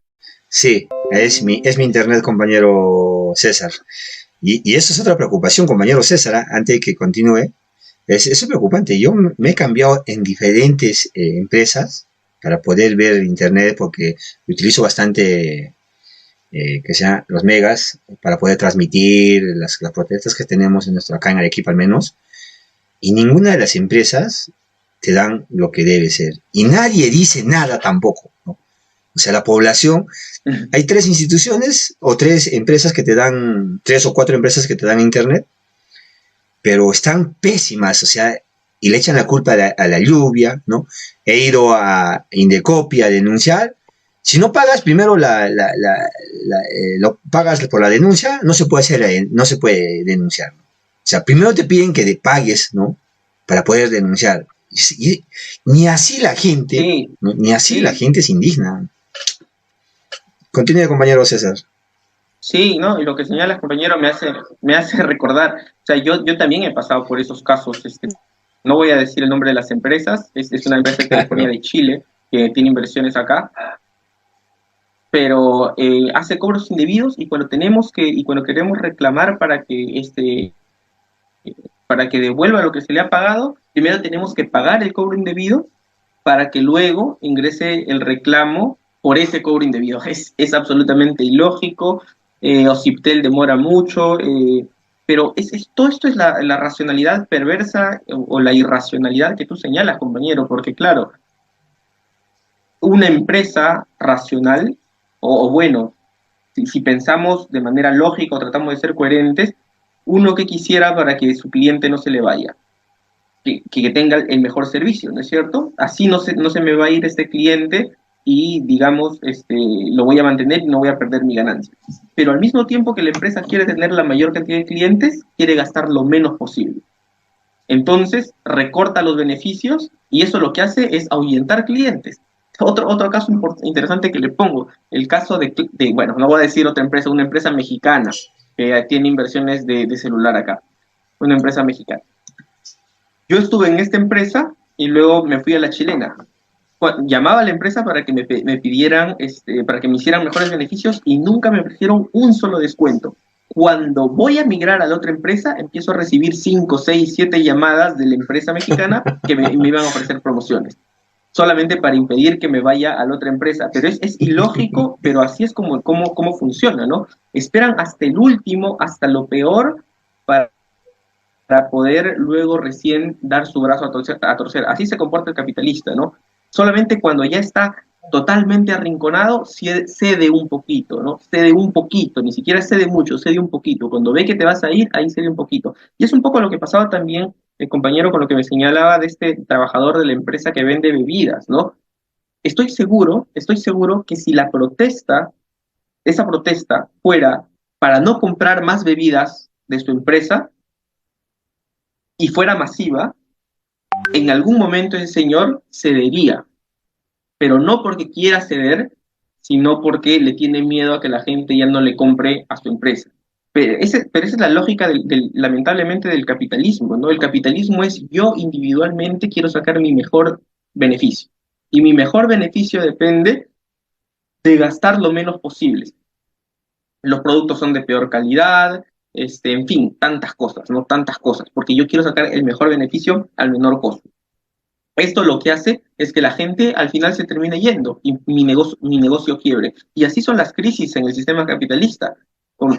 Sí, es mi internet, compañero César. Y eso es otra preocupación, compañero César, ¿ah? Antes de que continúe. Es preocupante. Yo me he cambiado en diferentes empresas para poder ver internet porque utilizo bastante que sean los megas para poder transmitir las protestas que tenemos en nuestro, acá en Arequipa al menos. Y ninguna de las empresas te dan lo que debe ser. Y nadie dice nada tampoco, ¿no? O sea, la población, hay tres instituciones o tres empresas que te dan, tres o cuatro empresas que te dan internet, pero están pésimas, o sea, y le echan la culpa a la lluvia, ¿no? He ido a Indecopy a denunciar. Si no pagas primero lo pagas por la denuncia, no se puede hacer, no se puede denunciar, ¿no? O sea, primero te piden que te pagues, ¿no? Para poder denunciar. Y ni así la gente, Sí, ¿no? Ni así la sí, gente se indigna. Continúe, compañero César. sí, ¿no? Y lo que señalas, compañero, me hace recordar, o sea, yo también he pasado por esos casos, no voy a decir el nombre de las empresas, es una empresa de telefonía ¿No? de Chile que tiene inversiones acá, pero hace cobros indebidos y cuando queremos reclamar para que devuelva lo que se le ha pagado, primero tenemos que pagar el cobro indebido para que luego ingrese el reclamo por ese cobro indebido. Es absolutamente ilógico, Ociptel demora mucho, pero todo esto es la racionalidad perversa o la irracionalidad que tú señalas, compañero, porque claro, una empresa racional, o bueno, si pensamos de manera lógica o tratamos de ser coherentes, uno que quisiera para que su cliente no se le vaya, que tenga el mejor servicio, ¿no es cierto? Así no se me va a ir este cliente y, digamos, lo voy a mantener y no voy a perder mi ganancia. Pero al mismo tiempo que la empresa quiere tener la mayor cantidad de clientes, quiere gastar lo menos posible. Entonces, recorta los beneficios y eso lo que hace es ahuyentar clientes. Otro caso interesante que le pongo, el caso bueno, no voy a decir otra empresa, una empresa mexicana que tiene inversiones de celular acá, una empresa mexicana. Yo estuve en esta empresa y luego me fui a la chilena. Llamaba a la empresa para que me pidieran, para que me hicieran mejores beneficios y nunca me ofrecieron un solo descuento. Cuando voy a migrar a la otra empresa, empiezo a recibir 5, 6, 7 llamadas de la empresa mexicana que me iban a ofrecer promociones. solamente para impedir que me vaya a la otra empresa. Pero es ilógico, pero así es como funciona, ¿no? Esperan hasta el último, hasta lo peor, para poder luego recién dar su brazo a torcer. Así se comporta el capitalista, ¿no? Solamente cuando ya está totalmente arrinconado, cede un poquito, ¿no? Cede un poquito, ni siquiera cede mucho, cede un poquito. Cuando ve que te vas a ir, ahí cede un poquito. Y es un poco lo que pasaba también el compañero con lo que me señalaba de este trabajador de la empresa que vende bebidas, ¿no? Estoy seguro que si esa protesta fuera para no comprar más bebidas de su empresa y fuera masiva, en algún momento ese señor cedería, pero no porque quiera ceder, sino porque le tiene miedo a que la gente ya no le compre a su empresa. Pero esa es la lógica lamentablemente del capitalismo, ¿no? El capitalismo es yo individualmente quiero sacar mi mejor beneficio. Y mi mejor beneficio depende de gastar lo menos posible. Los productos son de peor calidad, en fin, tantas cosas, ¿no? Tantas cosas, porque yo quiero sacar el mejor beneficio al menor costo. Esto lo que hace es que la gente al final se termine yendo y mi negocio quiebre. Y así son las crisis en el sistema capitalista,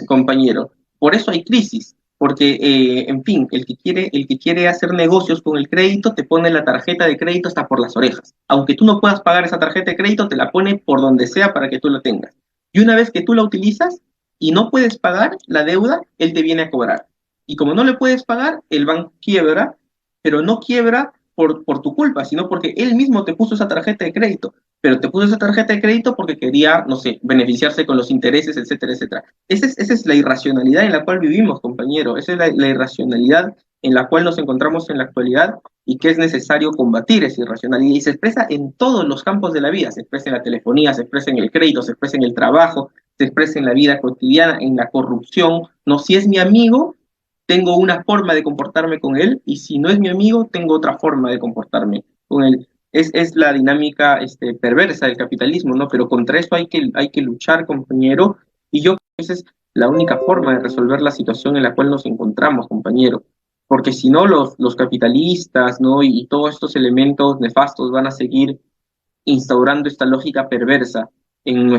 compañero. Por eso hay crisis, porque, en fin, el que quiere hacer negocios con el crédito te pone la tarjeta de crédito hasta por las orejas. Aunque tú no puedas pagar esa tarjeta de crédito, te la pone por donde sea para que tú la tengas. Y una vez que tú la utilizas y no puedes pagar la deuda, él te viene a cobrar. Y como no le puedes pagar, el banco quiebra, pero no quiebra por tu culpa, sino porque él mismo te puso esa tarjeta de crédito, pero te puso esa tarjeta de crédito porque quería, no sé, beneficiarse con los intereses, etcétera, etcétera. Esa es la irracionalidad en la cual vivimos, compañero, esa es la irracionalidad en la cual nos encontramos en la actualidad y que es necesario combatir esa irracionalidad y se expresa en todos los campos de la vida, se expresa en la telefonía, se expresa en el crédito, se expresa en el trabajo, se expresa en la vida cotidiana, en la corrupción, no, si es mi amigo, tengo una forma de comportarme con él y si no es mi amigo, tengo otra forma de comportarme con él. Es la dinámica perversa del capitalismo, ¿no? Pero contra eso hay que luchar, compañero, y yo creo que esa es la única forma de resolver la situación en la cual nos encontramos, compañero. Porque si no, los capitalistas, ¿no? Y todos estos elementos nefastos van a seguir instaurando esta lógica perversa en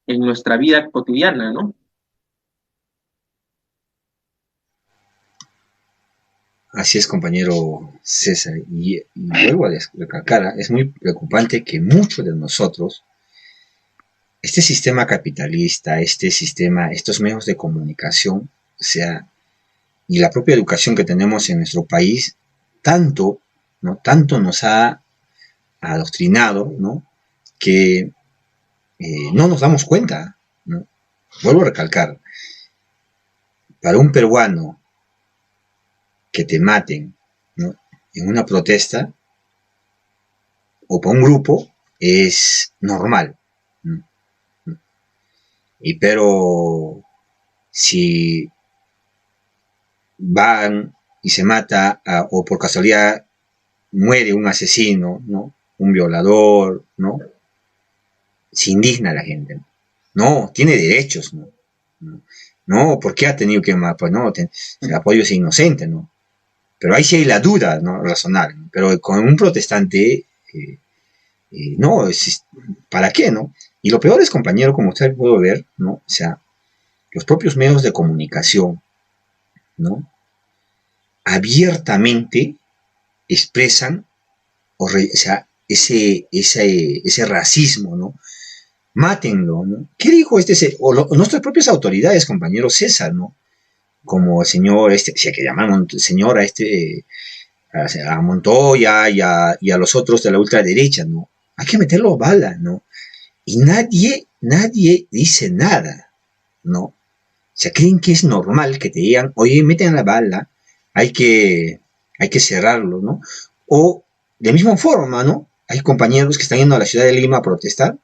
en nuestra vida cotidiana, ¿no? Así es, compañero César. Y vuelvo a recalcar, es muy preocupante que muchos de nosotros, este sistema capitalista, este sistema, estos medios de comunicación, o sea, y la propia educación que tenemos en nuestro país, tanto, ¿no? Tanto nos ha adoctrinado, ¿no? Que no nos damos cuenta, ¿no? Vuelvo a recalcar, para un peruano que te maten, ¿no? En una protesta o para un grupo es normal, ¿no? Y pero si van y se mata o por casualidad muere un asesino, ¿no? Un violador, ¿no? Se indigna la gente. No, tiene derechos, ¿no? No, ¿por qué ha tenido que matar? Pues no, el apoyo es inocente, ¿no? Pero ahí sí hay la duda, ¿no? Razonable. Pero con un protestante, no, ¿para qué, no? Y lo peor es, compañero, como usted puede ver, ¿no? O sea, los propios medios de comunicación, ¿no? Abiertamente expresan, o sea, ese racismo, ¿no? Mátenlo, ¿no? ¿Qué dijo nuestras propias autoridades, compañero César, ¿no? Como el señor, si hay que llamar señor a Montoya y a los otros de la ultraderecha, ¿no? Hay que meterlo a bala, ¿no? Y nadie dice nada, ¿no? O sea, creen que es normal que te digan, oye, meten la bala, hay que, hay que cerrarlo, ¿no? O de misma forma, ¿no? Hay compañeros que están yendo a la ciudad de Lima a protestar,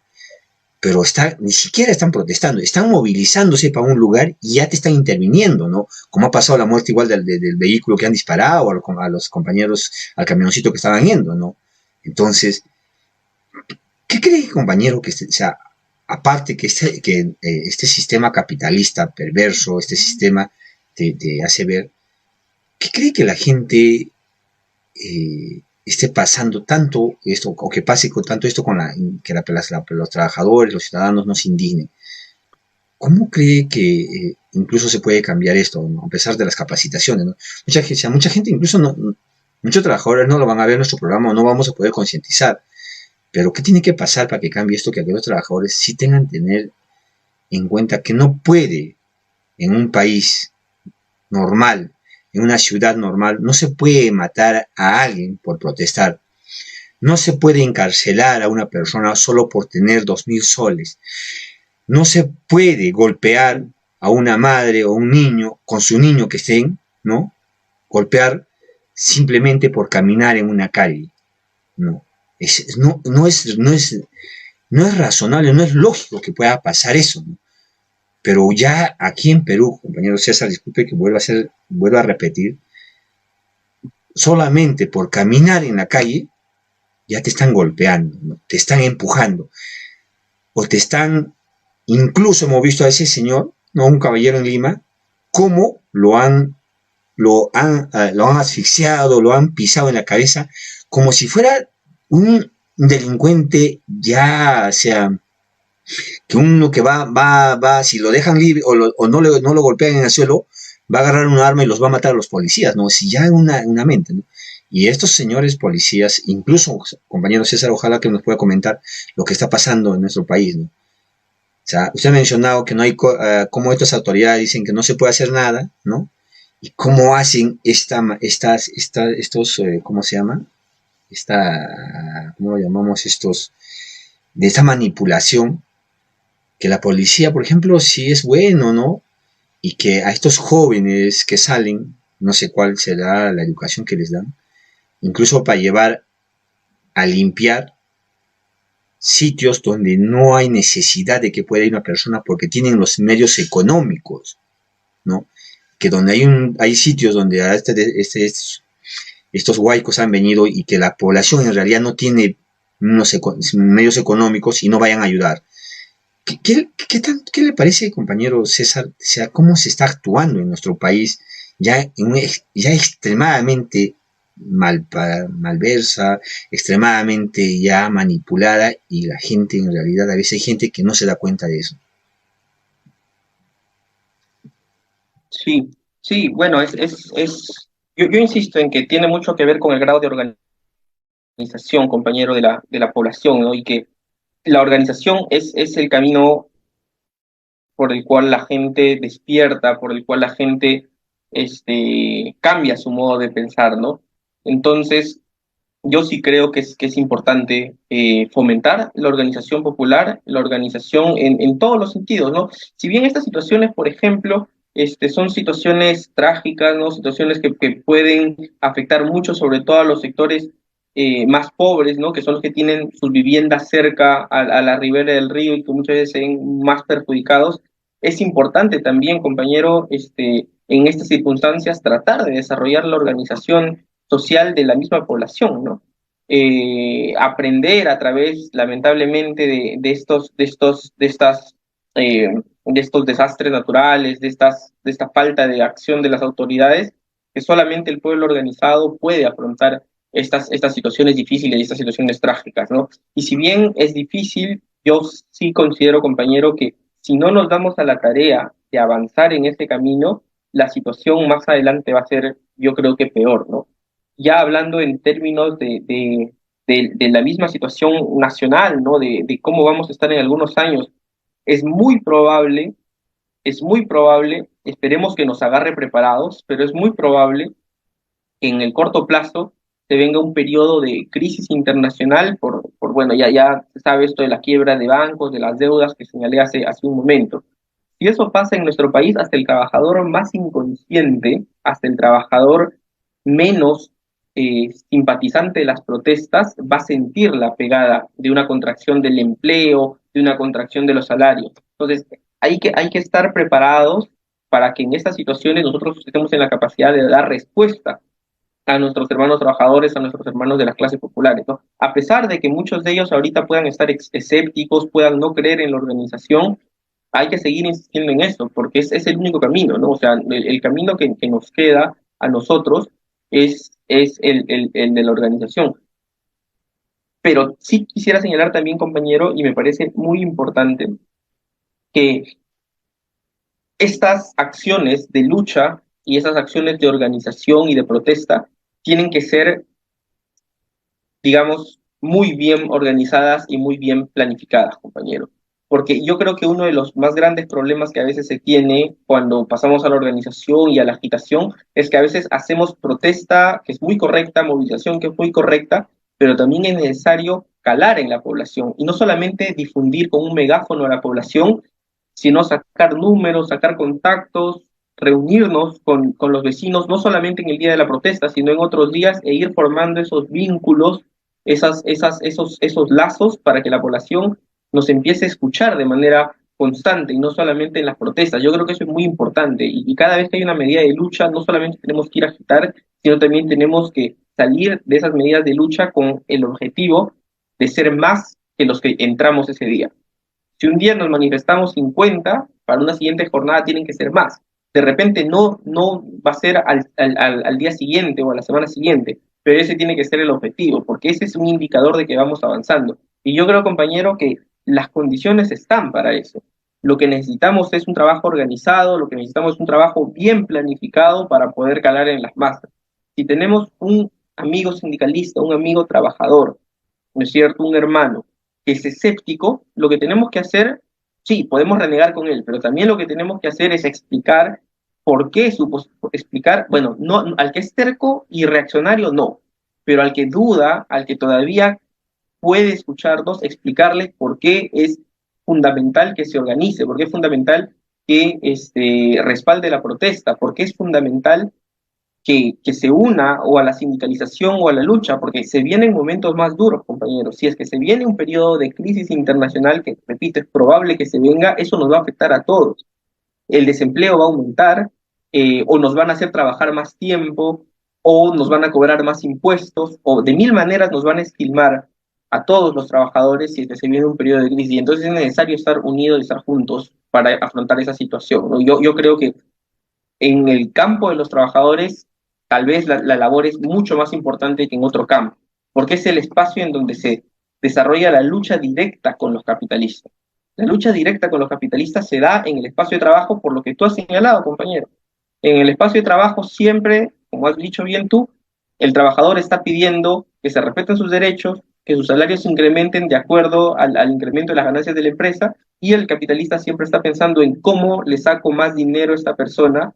pero ni siquiera están protestando, están movilizándose para un lugar y ya te están interviniendo, ¿no? Como ha pasado la muerte igual del vehículo que han disparado a los compañeros, al camioncito que estaban yendo, ¿no? Entonces, ¿qué cree, compañero, que o sea, aparte que este sistema capitalista perverso, este sistema te hace ver, ¿qué cree que la gente esté pasando tanto esto, o que pase con tanto esto con los trabajadores, los ciudadanos no se indignen. ¿Cómo cree que incluso se puede cambiar esto, ¿no? A pesar de las capacitaciones, ¿no? Mucha gente incluso muchos trabajadores no lo van a ver en nuestro programa, no vamos a poder concientizar. Pero ¿qué tiene que pasar para que cambie esto? Que aquellos trabajadores sí tengan que tener en cuenta que no puede en un país normal, en una ciudad normal, no se puede matar a alguien por protestar. No se puede encarcelar a una persona solo por tener 2.000 soles. No se puede golpear a una madre o un niño con su niño que estén, ¿no? Golpear simplemente por caminar en una calle. No. No es razonable, no es lógico que pueda pasar eso, ¿no? Pero ya aquí en Perú, compañero César, disculpe que vuelva a repetir, solamente por caminar en la calle ya te están golpeando, ¿no? Te están empujando, o te están, incluso hemos visto a ese señor, ¿no? Un caballero en Lima, cómo lo han asfixiado, lo han pisado en la cabeza, como si fuera un delincuente, ya sea que uno que si lo dejan libre o no lo golpean en el suelo, va a agarrar un arma y los va a matar a los policías, ¿no? Si ya una mente, ¿no? Y estos señores policías, incluso, compañero César, ojalá que nos pueda comentar lo que está pasando en nuestro país, ¿no? O sea, usted ha mencionado que no hay, cómo estas autoridades dicen que no se puede hacer nada, ¿no? Y cómo hacen ¿cómo se llama? ¿Cómo lo llamamos? De esta manipulación, que la policía, por ejemplo, sí es bueno, ¿no? Y que a estos jóvenes que salen, no sé cuál será la educación que les dan, incluso para llevar a limpiar sitios donde no hay necesidad de que pueda ir una persona porque tienen los medios económicos, ¿no? Que donde hay sitios donde estos huaicos han venido y que la población en realidad no tiene unos medios económicos y no vayan a ayudar. ¿Qué le parece, compañero César? O sea, cómo se está actuando en nuestro país ya extremadamente malversa, extremadamente ya manipulada, y la gente en realidad, a veces hay gente que no se da cuenta de eso. Sí, sí, bueno, yo insisto en que tiene mucho que ver con el grado de organización, compañero, de la población, ¿no? Y que la organización es el camino por el cual la gente despierta, por el cual la gente cambia su modo de pensar, ¿no? Entonces, yo sí creo que es importante fomentar la organización popular, la organización en todos los sentidos, ¿no? Si bien estas situaciones, por ejemplo, son situaciones trágicas, ¿no? Situaciones que pueden afectar mucho, sobre todo a los sectores más pobres, ¿no? Que son los que tienen sus viviendas cerca a la ribera del río y que muchas veces se ven más perjudicados. Es importante también, compañero, en estas circunstancias tratar de desarrollar la organización social de la misma población, ¿no? Aprender a través, lamentablemente, eh, de estos desastres naturales, de esta falta de acción de las autoridades, que solamente el pueblo organizado puede afrontar estas situaciones difíciles y estas situaciones trágicas, ¿no? Y si bien es difícil, yo sí considero, compañero, que si no nos damos a la tarea de avanzar en ese camino, la situación más adelante va a ser, yo creo que peor, ¿no? Ya hablando en términos de la misma situación nacional, ¿no? De cómo vamos a estar en algunos años, es muy probable, es muy probable, esperemos que nos agarre preparados, pero es muy probable que en el corto plazo se venga un periodo de crisis internacional bueno, ya se sabe esto de la quiebra de bancos, de las deudas que señalé hace un momento. Si eso pasa en nuestro país, hasta el trabajador más inconsciente, hasta el trabajador menos simpatizante de las protestas, va a sentir la pegada de una contracción del empleo, de una contracción de los salarios. Entonces, hay que estar preparados para que en estas situaciones nosotros estemos en la capacidad de dar respuesta a nuestros hermanos trabajadores, a nuestros hermanos de las clases populares, ¿no? A pesar de que muchos de ellos ahorita puedan estar escépticos, puedan no creer en la organización, hay que seguir insistiendo en eso, porque es el único camino, ¿no? O sea, el camino que nos queda a nosotros es el de la organización. Pero sí quisiera señalar también, compañero, y me parece muy importante, que estas acciones de lucha y esas acciones de organización y de protesta tienen que ser, digamos, muy bien organizadas y muy bien planificadas, compañero. Porque yo creo que uno de los más grandes problemas que a veces se tiene cuando pasamos a la organización y a la agitación es que a veces hacemos protesta, que es muy correcta, movilización, que es muy correcta, pero también es necesario calar en la población y no solamente difundir con un megáfono a la población, sino sacar números, sacar contactos, reunirnos con los vecinos, no solamente en el día de la protesta, sino en otros días, e ir formando esos vínculos, esos lazos para que la población nos empiece a escuchar de manera constante y no solamente en las protestas. Yo creo que eso es muy importante y cada vez que hay una medida de lucha, no solamente tenemos que ir a agitar, sino también tenemos que salir de esas medidas de lucha con el objetivo de ser más que los que entramos ese día. Si un día nos manifestamos 50, para una siguiente jornada tienen que ser más. De repente no va a ser al día siguiente o a la semana siguiente, pero ese tiene que ser el objetivo, porque ese es un indicador de que vamos avanzando. Y yo creo, compañero, que las condiciones están para eso. Lo que necesitamos es un trabajo organizado, lo que necesitamos es un trabajo bien planificado para poder calar en las masas. Si tenemos un amigo sindicalista, un amigo trabajador, ¿no es cierto? Un hermano que es escéptico, lo que tenemos que hacer, sí, podemos renegar con él, pero también lo que tenemos que hacer es explicar por qué explicar, bueno, no, al que es terco y reaccionario, no, pero al que duda, al que todavía puede escucharnos, explicarle por qué es fundamental que se organice, por qué es fundamental que respalde la protesta, por qué es fundamental que se una o a la sindicalización o a la lucha, porque se vienen momentos más duros, compañeros. Si es que se viene un periodo de crisis internacional, que repito, es probable que se venga, eso nos va a afectar a todos. El desempleo va a aumentar, o nos van a hacer trabajar más tiempo, o nos van a cobrar más impuestos, o de mil maneras nos van a esquilmar a todos los trabajadores si es que se viene un periodo de crisis. Y entonces es necesario estar unidos y estar juntos para afrontar esa situación, ¿no? Yo creo que en el campo de los trabajadores, tal vez la labor es mucho más importante que en otro campo, porque es el espacio en donde se desarrolla la lucha directa con los capitalistas. La lucha directa con los capitalistas se da en el espacio de trabajo, por lo que tú has señalado, compañero. En el espacio de trabajo siempre, como has dicho bien tú, el trabajador está pidiendo que se respeten sus derechos, que sus salarios se incrementen de acuerdo al incremento de las ganancias de la empresa, y el capitalista siempre está pensando en cómo le saco más dinero a esta persona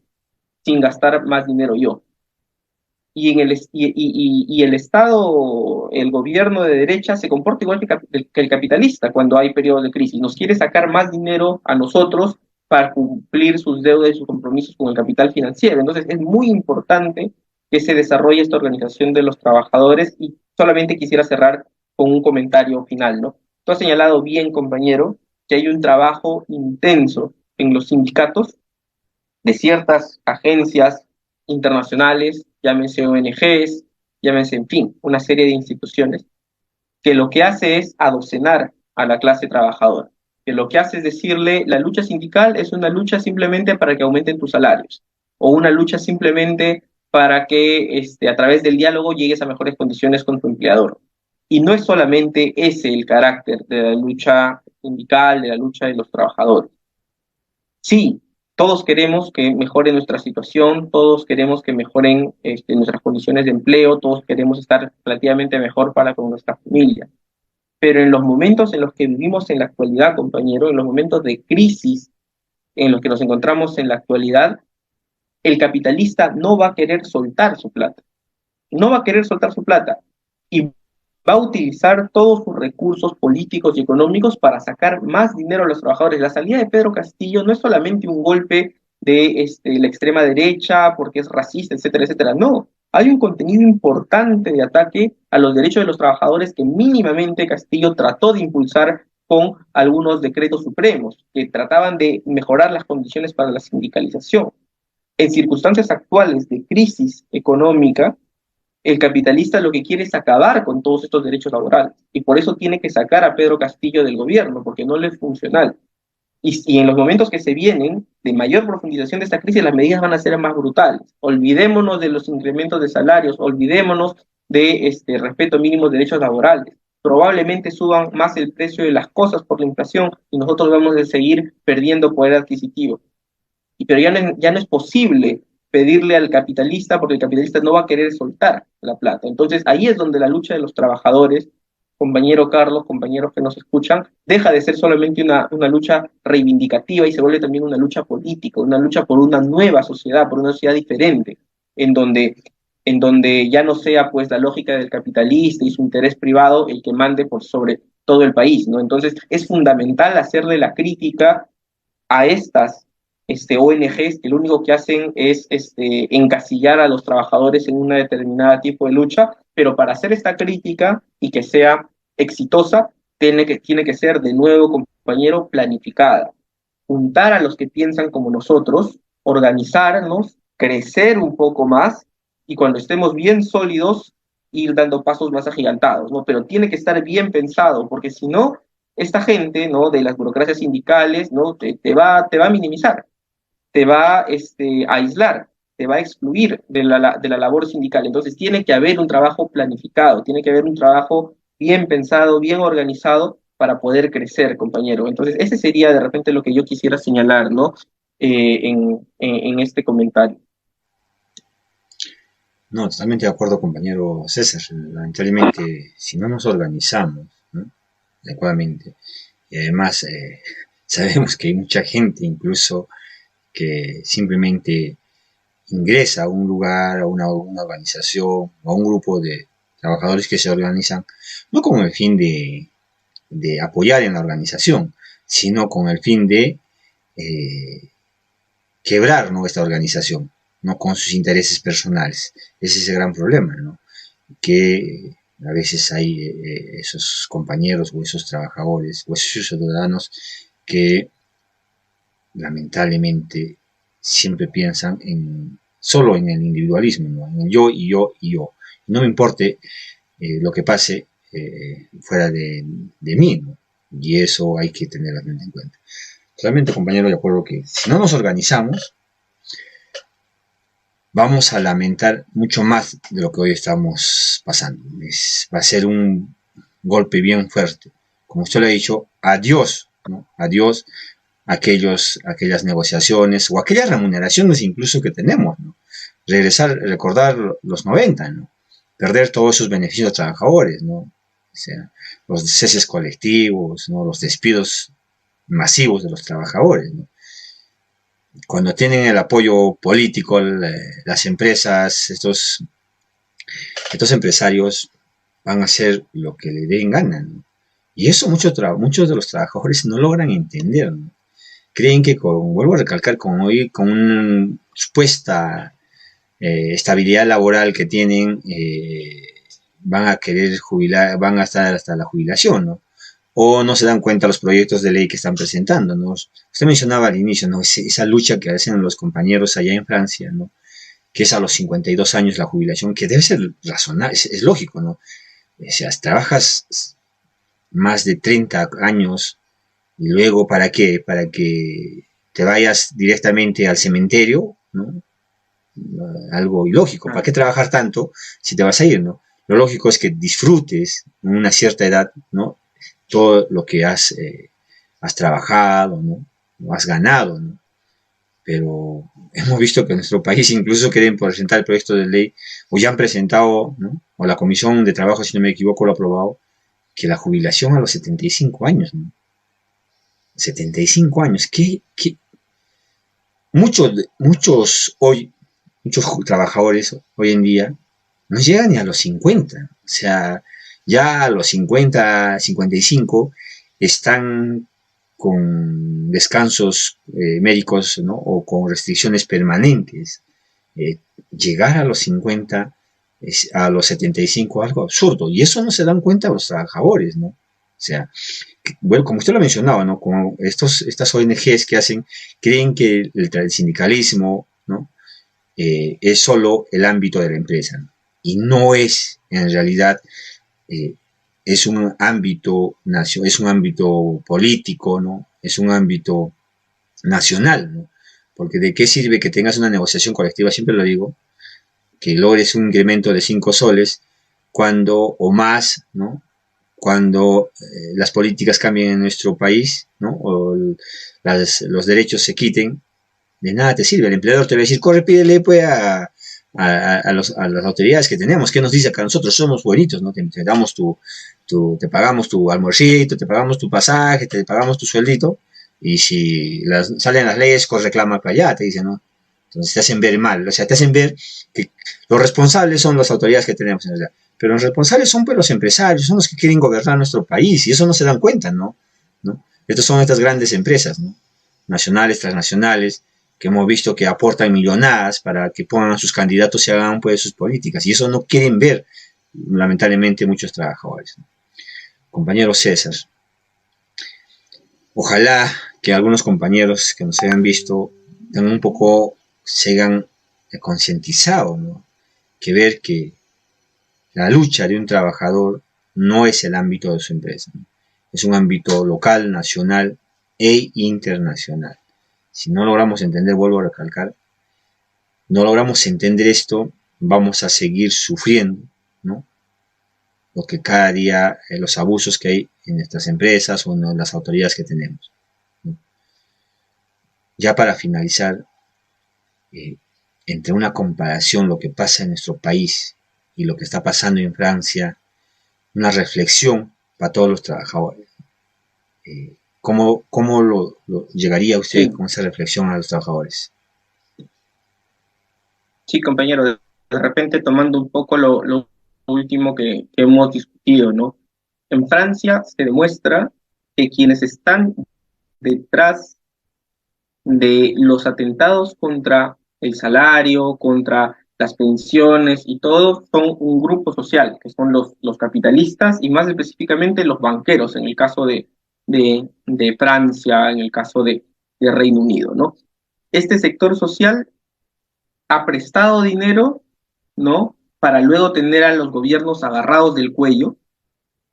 sin gastar más dinero yo. Y el Estado, el gobierno de derecha, se comporta igual que el capitalista cuando hay periodos de crisis. Nos quiere sacar más dinero a nosotros para cumplir sus deudas y sus compromisos con el capital financiero. Entonces es muy importante que se desarrolle esta organización de los trabajadores y solamente quisiera cerrar con un comentario final, ¿no? Tú has señalado bien, compañero, que hay un trabajo intenso en los sindicatos de ciertas agencias internacionales, llámense ONGs, llámense, en fin, una serie de instituciones, que lo que hace es adocenar a la clase trabajadora, que lo que hace es decirle, la lucha sindical es una lucha simplemente para que aumenten tus salarios, o una lucha simplemente para que a través del diálogo llegues a mejores condiciones con tu empleador. Y no es solamente ese el carácter de la lucha sindical, de la lucha de los trabajadores. Sí, todos queremos que mejore nuestra situación, todos queremos que mejoren nuestras condiciones de empleo, todos queremos estar relativamente mejor para con nuestra familia. Pero en los momentos en los que vivimos en la actualidad, compañero, en los momentos de crisis en los que nos encontramos en la actualidad, el capitalista no va a querer soltar su plata. No va a querer soltar su plata. Y va a utilizar todos sus recursos políticos y económicos para sacar más dinero a los trabajadores. La salida de Pedro Castillo no es solamente un golpe de la extrema derecha porque es racista, etcétera, etcétera. No, hay un contenido importante de ataque a los derechos de los trabajadores que mínimamente Castillo trató de impulsar con algunos decretos supremos que trataban de mejorar las condiciones para la sindicalización. En circunstancias actuales de crisis económica, el capitalista lo que quiere es acabar con todos estos derechos laborales y por eso tiene que sacar a Pedro Castillo del gobierno, porque no le es funcional. Y en los momentos que se vienen, de mayor profundización de esta crisis, las medidas van a ser más brutales. Olvidémonos de los incrementos de salarios, olvidémonos de respeto mínimo de derechos laborales. Probablemente suban más el precio de las cosas por la inflación y nosotros vamos a seguir perdiendo poder adquisitivo. Pero ya no es posible pedirle al capitalista porque el capitalista no va a querer soltar la plata. Entonces ahí es donde la lucha de los trabajadores, compañero Carlos, compañeros que nos escuchan, deja de ser solamente una lucha reivindicativa y se vuelve también una lucha política, una lucha por una nueva sociedad, por una sociedad diferente, en donde, en donde ya no sea pues la lógica del capitalista y su interés privado el que mande por sobre todo el país, ¿no? Entonces es fundamental hacerle la crítica a estas ONGs que lo único que hacen es encasillar a los trabajadores en una determinada tipo de lucha, pero para hacer esta crítica y que sea exitosa, tiene que ser de nuevo, compañero, planificada. Juntar a los que piensan como nosotros, organizarnos, crecer un poco más y cuando estemos bien sólidos, ir dando pasos más agigantados, ¿no? Pero tiene que estar bien pensado, porque si no, esta gente, ¿no? De las burocracias sindicales, ¿no? Te va a minimizar, te va a aislar, te va a excluir de la labor sindical. Entonces tiene que haber un trabajo planificado, tiene que haber un trabajo bien pensado, bien organizado para poder crecer, compañero. Entonces ese sería de repente lo que yo quisiera señalar, ¿no? En este comentario. No, totalmente de acuerdo, compañero César. Lamentablemente, si no nos organizamos, ¿no?, adecuadamente, y además sabemos que hay mucha gente incluso que simplemente ingresa a un lugar, a una organización, o a un grupo de trabajadores que se organizan, no con el fin de apoyar en la organización, sino con el fin de eh, quebrar, ¿no?, esta organización, ¿no?, con sus intereses personales. Ese es el gran problema, ¿no?, que a veces hay esos compañeros o esos trabajadores o esos ciudadanos que lamentablemente siempre piensan solo en el individualismo, ¿no?, en el yo y yo y yo. No me importe lo que pase fuera de mí, ¿no?, y eso hay que tenerlo en cuenta. Realmente, compañero, de acuerdo que si no nos organizamos, vamos a lamentar mucho más de lo que hoy estamos pasando. Va a ser un golpe bien fuerte. Como usted lo ha dicho, adiós, ¿no?, adiós a aquellas negociaciones o aquellas remuneraciones incluso que tenemos, ¿no? Recordar los 90, ¿no?, perder todos esos beneficios a los trabajadores, ¿no?, o sea, los ceses colectivos, ¿no?, los despidos masivos de los trabajadores, ¿no? Cuando tienen el apoyo político, las empresas, estos empresarios van a hacer lo que le den gana, ¿no? Y eso muchos de los trabajadores no logran entender, ¿no? Creen que, vuelvo a recalcar, con una supuesta estabilidad laboral que tienen, van a querer jubilar, van a estar hasta la jubilación, ¿no? O no se dan cuenta los proyectos de ley que están presentando, ¿no? Usted mencionaba al inicio, ¿no?, esa lucha que hacen los compañeros allá en Francia, ¿no?, que es a los 52 años la jubilación, que debe ser razonable, es lógico, ¿no? O sea, trabajas más de 30 años y luego, ¿para qué? Para que te vayas directamente al cementerio, ¿no? Algo ilógico. ¿Para qué trabajar tanto si te vas a ir, no? Lo lógico es que disfrutes en una cierta edad, ¿no?, todo lo que has trabajado, ¿no?, lo has ganado, ¿no? Pero hemos visto que en nuestro país incluso quieren presentar el proyecto de ley, o ya han presentado, ¿no?, o la Comisión de Trabajo, si no me equivoco, lo ha aprobado, que la jubilación a los 75 años, ¿no? 75 años, muchos trabajadores hoy en día no llegan ni a los 50, o sea, ya a los 50, 55 están con descansos médicos, ¿no?, o con restricciones permanentes. Llegar a los 50, a los 75, algo absurdo, y eso no se dan cuenta los trabajadores, ¿no? O sea, bueno, como usted lo mencionaba, ¿no?, como estas ONGs que creen que el sindicalismo, ¿no?, es solo el ámbito de la empresa, ¿no?, y no es, en realidad, es un ámbito político, ¿no?, es un ámbito nacional, ¿no?, porque de qué sirve que tengas una negociación colectiva, siempre lo digo, que logres un incremento de 5 soles cuando, o más, ¿no? Cuando las políticas cambien en nuestro país, ¿no? O los derechos se quiten, de nada te sirve. El empleador te va a decir, corre, pídele pues a las autoridades que tenemos, que nos dice que nosotros somos buenitos, ¿no? Te damos te pagamos tu almuercito, te pagamos tu pasaje, te pagamos tu sueldito, y si salen las leyes, corre, reclama para allá, te dicen, ¿no? Entonces te hacen ver mal, o sea, te hacen ver que los responsables son las autoridades que tenemos en realidad. Pero los responsables son pues los empresarios, son los que quieren gobernar nuestro país, y eso no se dan cuenta, ¿no? Estas son estas grandes empresas, ¿no? Nacionales, transnacionales, que hemos visto que aportan millonadas para que pongan a sus candidatos y hagan pues sus políticas, y eso no quieren ver, lamentablemente, muchos trabajadores, ¿no? Compañero César, ojalá que algunos compañeros que nos hayan visto tengan un poco, se hayan concientizado, ¿no? Que ver que la lucha de un trabajador no es el ámbito de su empresa, ¿no? Es un ámbito local, nacional e internacional. Si no logramos entender, vuelvo a recalcar, no logramos entender esto, vamos a seguir sufriendo, ¿no? Lo que cada día, los abusos que hay en nuestras empresas o en las autoridades que tenemos, ¿no? Ya para finalizar, entre una comparación, lo que pasa en nuestro país y lo que está pasando en Francia, una reflexión para todos los trabajadores. ¿Cómo lo llegaría usted Sí, con esa reflexión a los trabajadores? sí, compañero, de repente tomando un poco lo último que hemos discutido, ¿no? En Francia se demuestra que quienes están detrás de los atentados contra el salario, contra las pensiones y todo, son un grupo social, que son los capitalistas y más específicamente los banqueros, en el caso de Francia, en el caso de Reino Unido, ¿no? Este sector social ha prestado dinero, ¿no? Para luego tener a los gobiernos agarrados del cuello,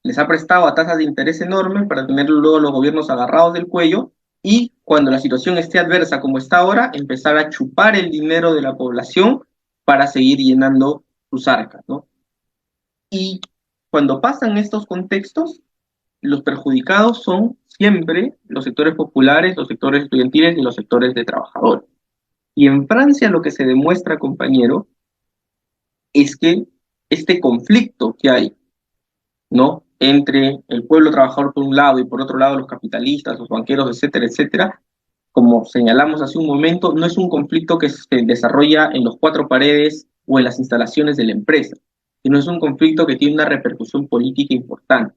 les ha prestado a tasas de interés enormes para tener luego los gobiernos agarrados del cuello y cuando la situación esté adversa como está ahora, empezar a chupar el dinero de la población para seguir llenando sus arcas, ¿no? Y cuando pasan estos contextos, los perjudicados son siempre los sectores populares, los sectores estudiantiles y los sectores de trabajadores. Y en Francia lo que se demuestra, compañero, es que este conflicto que hay, ¿no? Entre el pueblo trabajador por un lado y por otro lado los capitalistas, los banqueros, etcétera, etcétera, como señalamos hace un momento, no es un conflicto que se desarrolla en los cuatro paredes o en las instalaciones de la empresa, sino es un conflicto que tiene una repercusión política importante.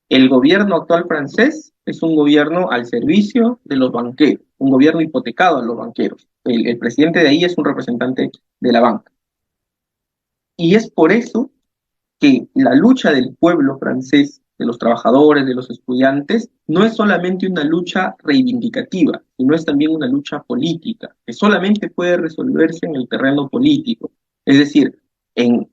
El gobierno actual francés es un gobierno al servicio de los banqueros, un gobierno hipotecado a los banqueros. El presidente de ahí es un representante de la banca. Y es por eso que la lucha del pueblo francés, de los trabajadores, de los estudiantes, no es solamente una lucha reivindicativa, sino es también una lucha política, que solamente puede resolverse en el terreno político, es decir, en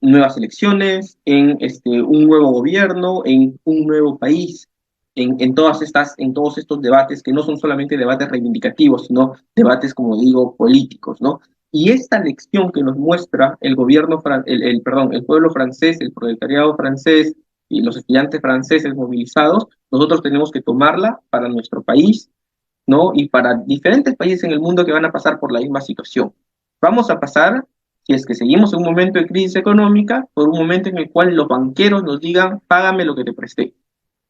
nuevas elecciones, en un nuevo gobierno, en un nuevo país, en todos estos debates que no son solamente debates reivindicativos, sino debates, como digo, políticos, ¿no? Y esta lección que nos muestra el gobierno, perdón, el pueblo francés, el proletariado francés y los estudiantes franceses movilizados, nosotros tenemos que tomarla para nuestro país, ¿no? Y para diferentes países en el mundo que van a pasar por la misma situación. Vamos a pasar, si es que seguimos en un momento de crisis económica, por un momento en el cual los banqueros nos digan, págame lo que te presté.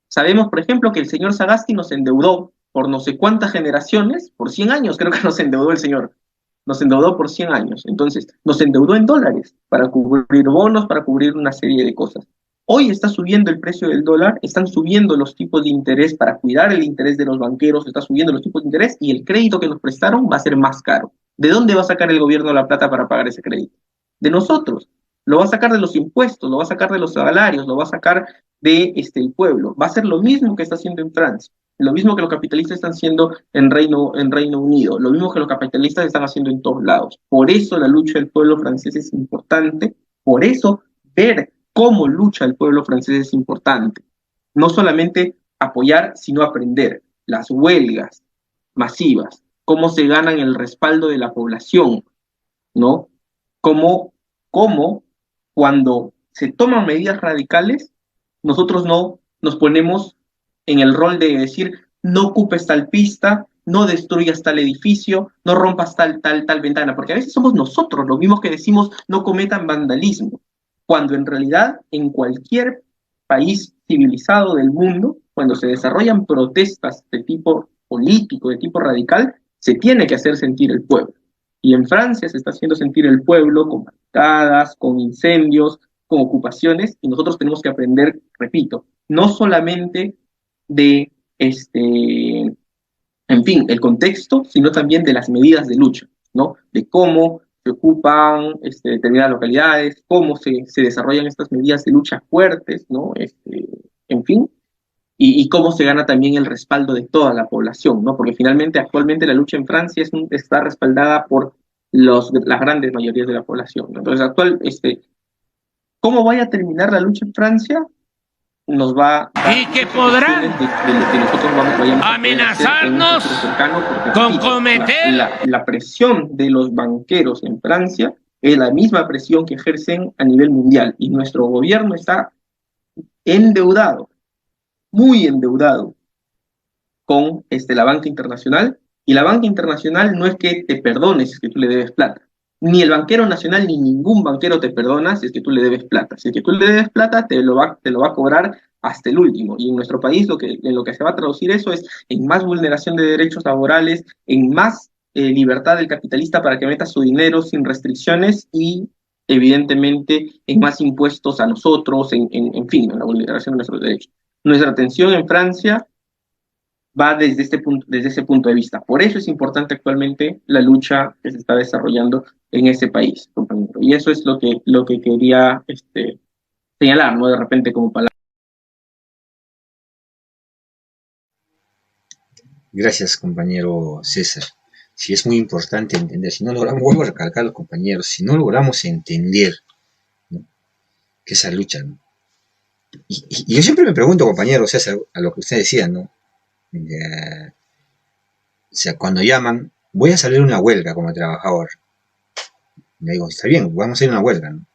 Sabemos, por ejemplo, que el señor Sagasti nos endeudó por no sé cuántas generaciones, por 100 años creo que nos endeudó el señor, nos endeudó por 100 años. Entonces, nos endeudó en dólares para cubrir bonos, para cubrir una serie de cosas. Hoy está subiendo el precio del dólar, están subiendo los tipos de interés para cuidar el interés de los banqueros, está subiendo los tipos de interés y el crédito que nos prestaron va a ser más caro. ¿De dónde va a sacar el gobierno la plata para pagar ese crédito? De nosotros. Lo va a sacar de los impuestos, lo va a sacar de los salarios, lo va a sacar de el pueblo. Va a ser lo mismo que está haciendo en Francia, lo mismo que los capitalistas están haciendo en Reino Unido, lo mismo que los capitalistas están haciendo en todos lados. Por eso la lucha del pueblo francés es importante, por eso ver cómo lucha el pueblo francés es importante. No solamente apoyar, sino aprender. Las huelgas masivas, cómo se ganan el respaldo de la población, ¿no? Cómo cuando se toman medidas radicales, nosotros no nos ponemos en el rol de decir, no ocupes tal pista, no destruyas tal edificio, no rompas tal ventana, porque a veces somos nosotros los mismos que decimos no cometan vandalismo, cuando en realidad en cualquier país civilizado del mundo, cuando se desarrollan protestas de tipo político, de tipo radical, se tiene que hacer sentir el pueblo. Y en Francia se está haciendo sentir el pueblo con barricadas, con incendios, con ocupaciones, y nosotros tenemos que aprender, repito, no solamente de en fin, el contexto, sino también de las medidas de lucha, ¿no? De cómo se ocupan determinadas localidades, cómo se desarrollan estas medidas de lucha fuertes, ¿no? En fin, y cómo se gana también el respaldo de toda la población, ¿no? Porque finalmente, actualmente la lucha en Francia está respaldada por las grandes mayorías de la población, ¿no? Entonces, ¿cómo vaya a terminar la lucha en Francia? Nos va a dar y que podrán de lo que nosotros vayamos a amenazarnos cercano, porque, con cometer la presión de los banqueros en Francia es la misma presión que ejercen a nivel mundial, y nuestro gobierno está endeudado, muy endeudado con la banca internacional, y la banca internacional no es que te perdone si es que tú le debes plata. Ni el banquero nacional ni ningún banquero te perdona si es que tú le debes plata. Si es que tú le debes plata, te lo va a cobrar hasta el último. Y en nuestro país en lo que se va a traducir eso es en más vulneración de derechos laborales, en más libertad del capitalista para que meta su dinero sin restricciones, y evidentemente en más impuestos a nosotros, en fin, en la vulneración de nuestros derechos. Nuestra atención en Francia va desde ese punto de vista. Por eso es importante actualmente la lucha que se está desarrollando en ese país, compañero. Y eso es lo que quería señalar, ¿no? De repente como palabra. Gracias, compañero César. Sí, es muy importante entender. Si no logramos, vuelvo a recalcar a los compañeros, si no logramos entender, ¿no?, que esa lucha, ¿no? Y yo siempre me pregunto, compañero César, a lo que usted decía, ¿no? O sea, cuando llaman, voy a salir a una huelga como trabajador. Le digo, está bien, vamos a ir a una huelga, ¿no?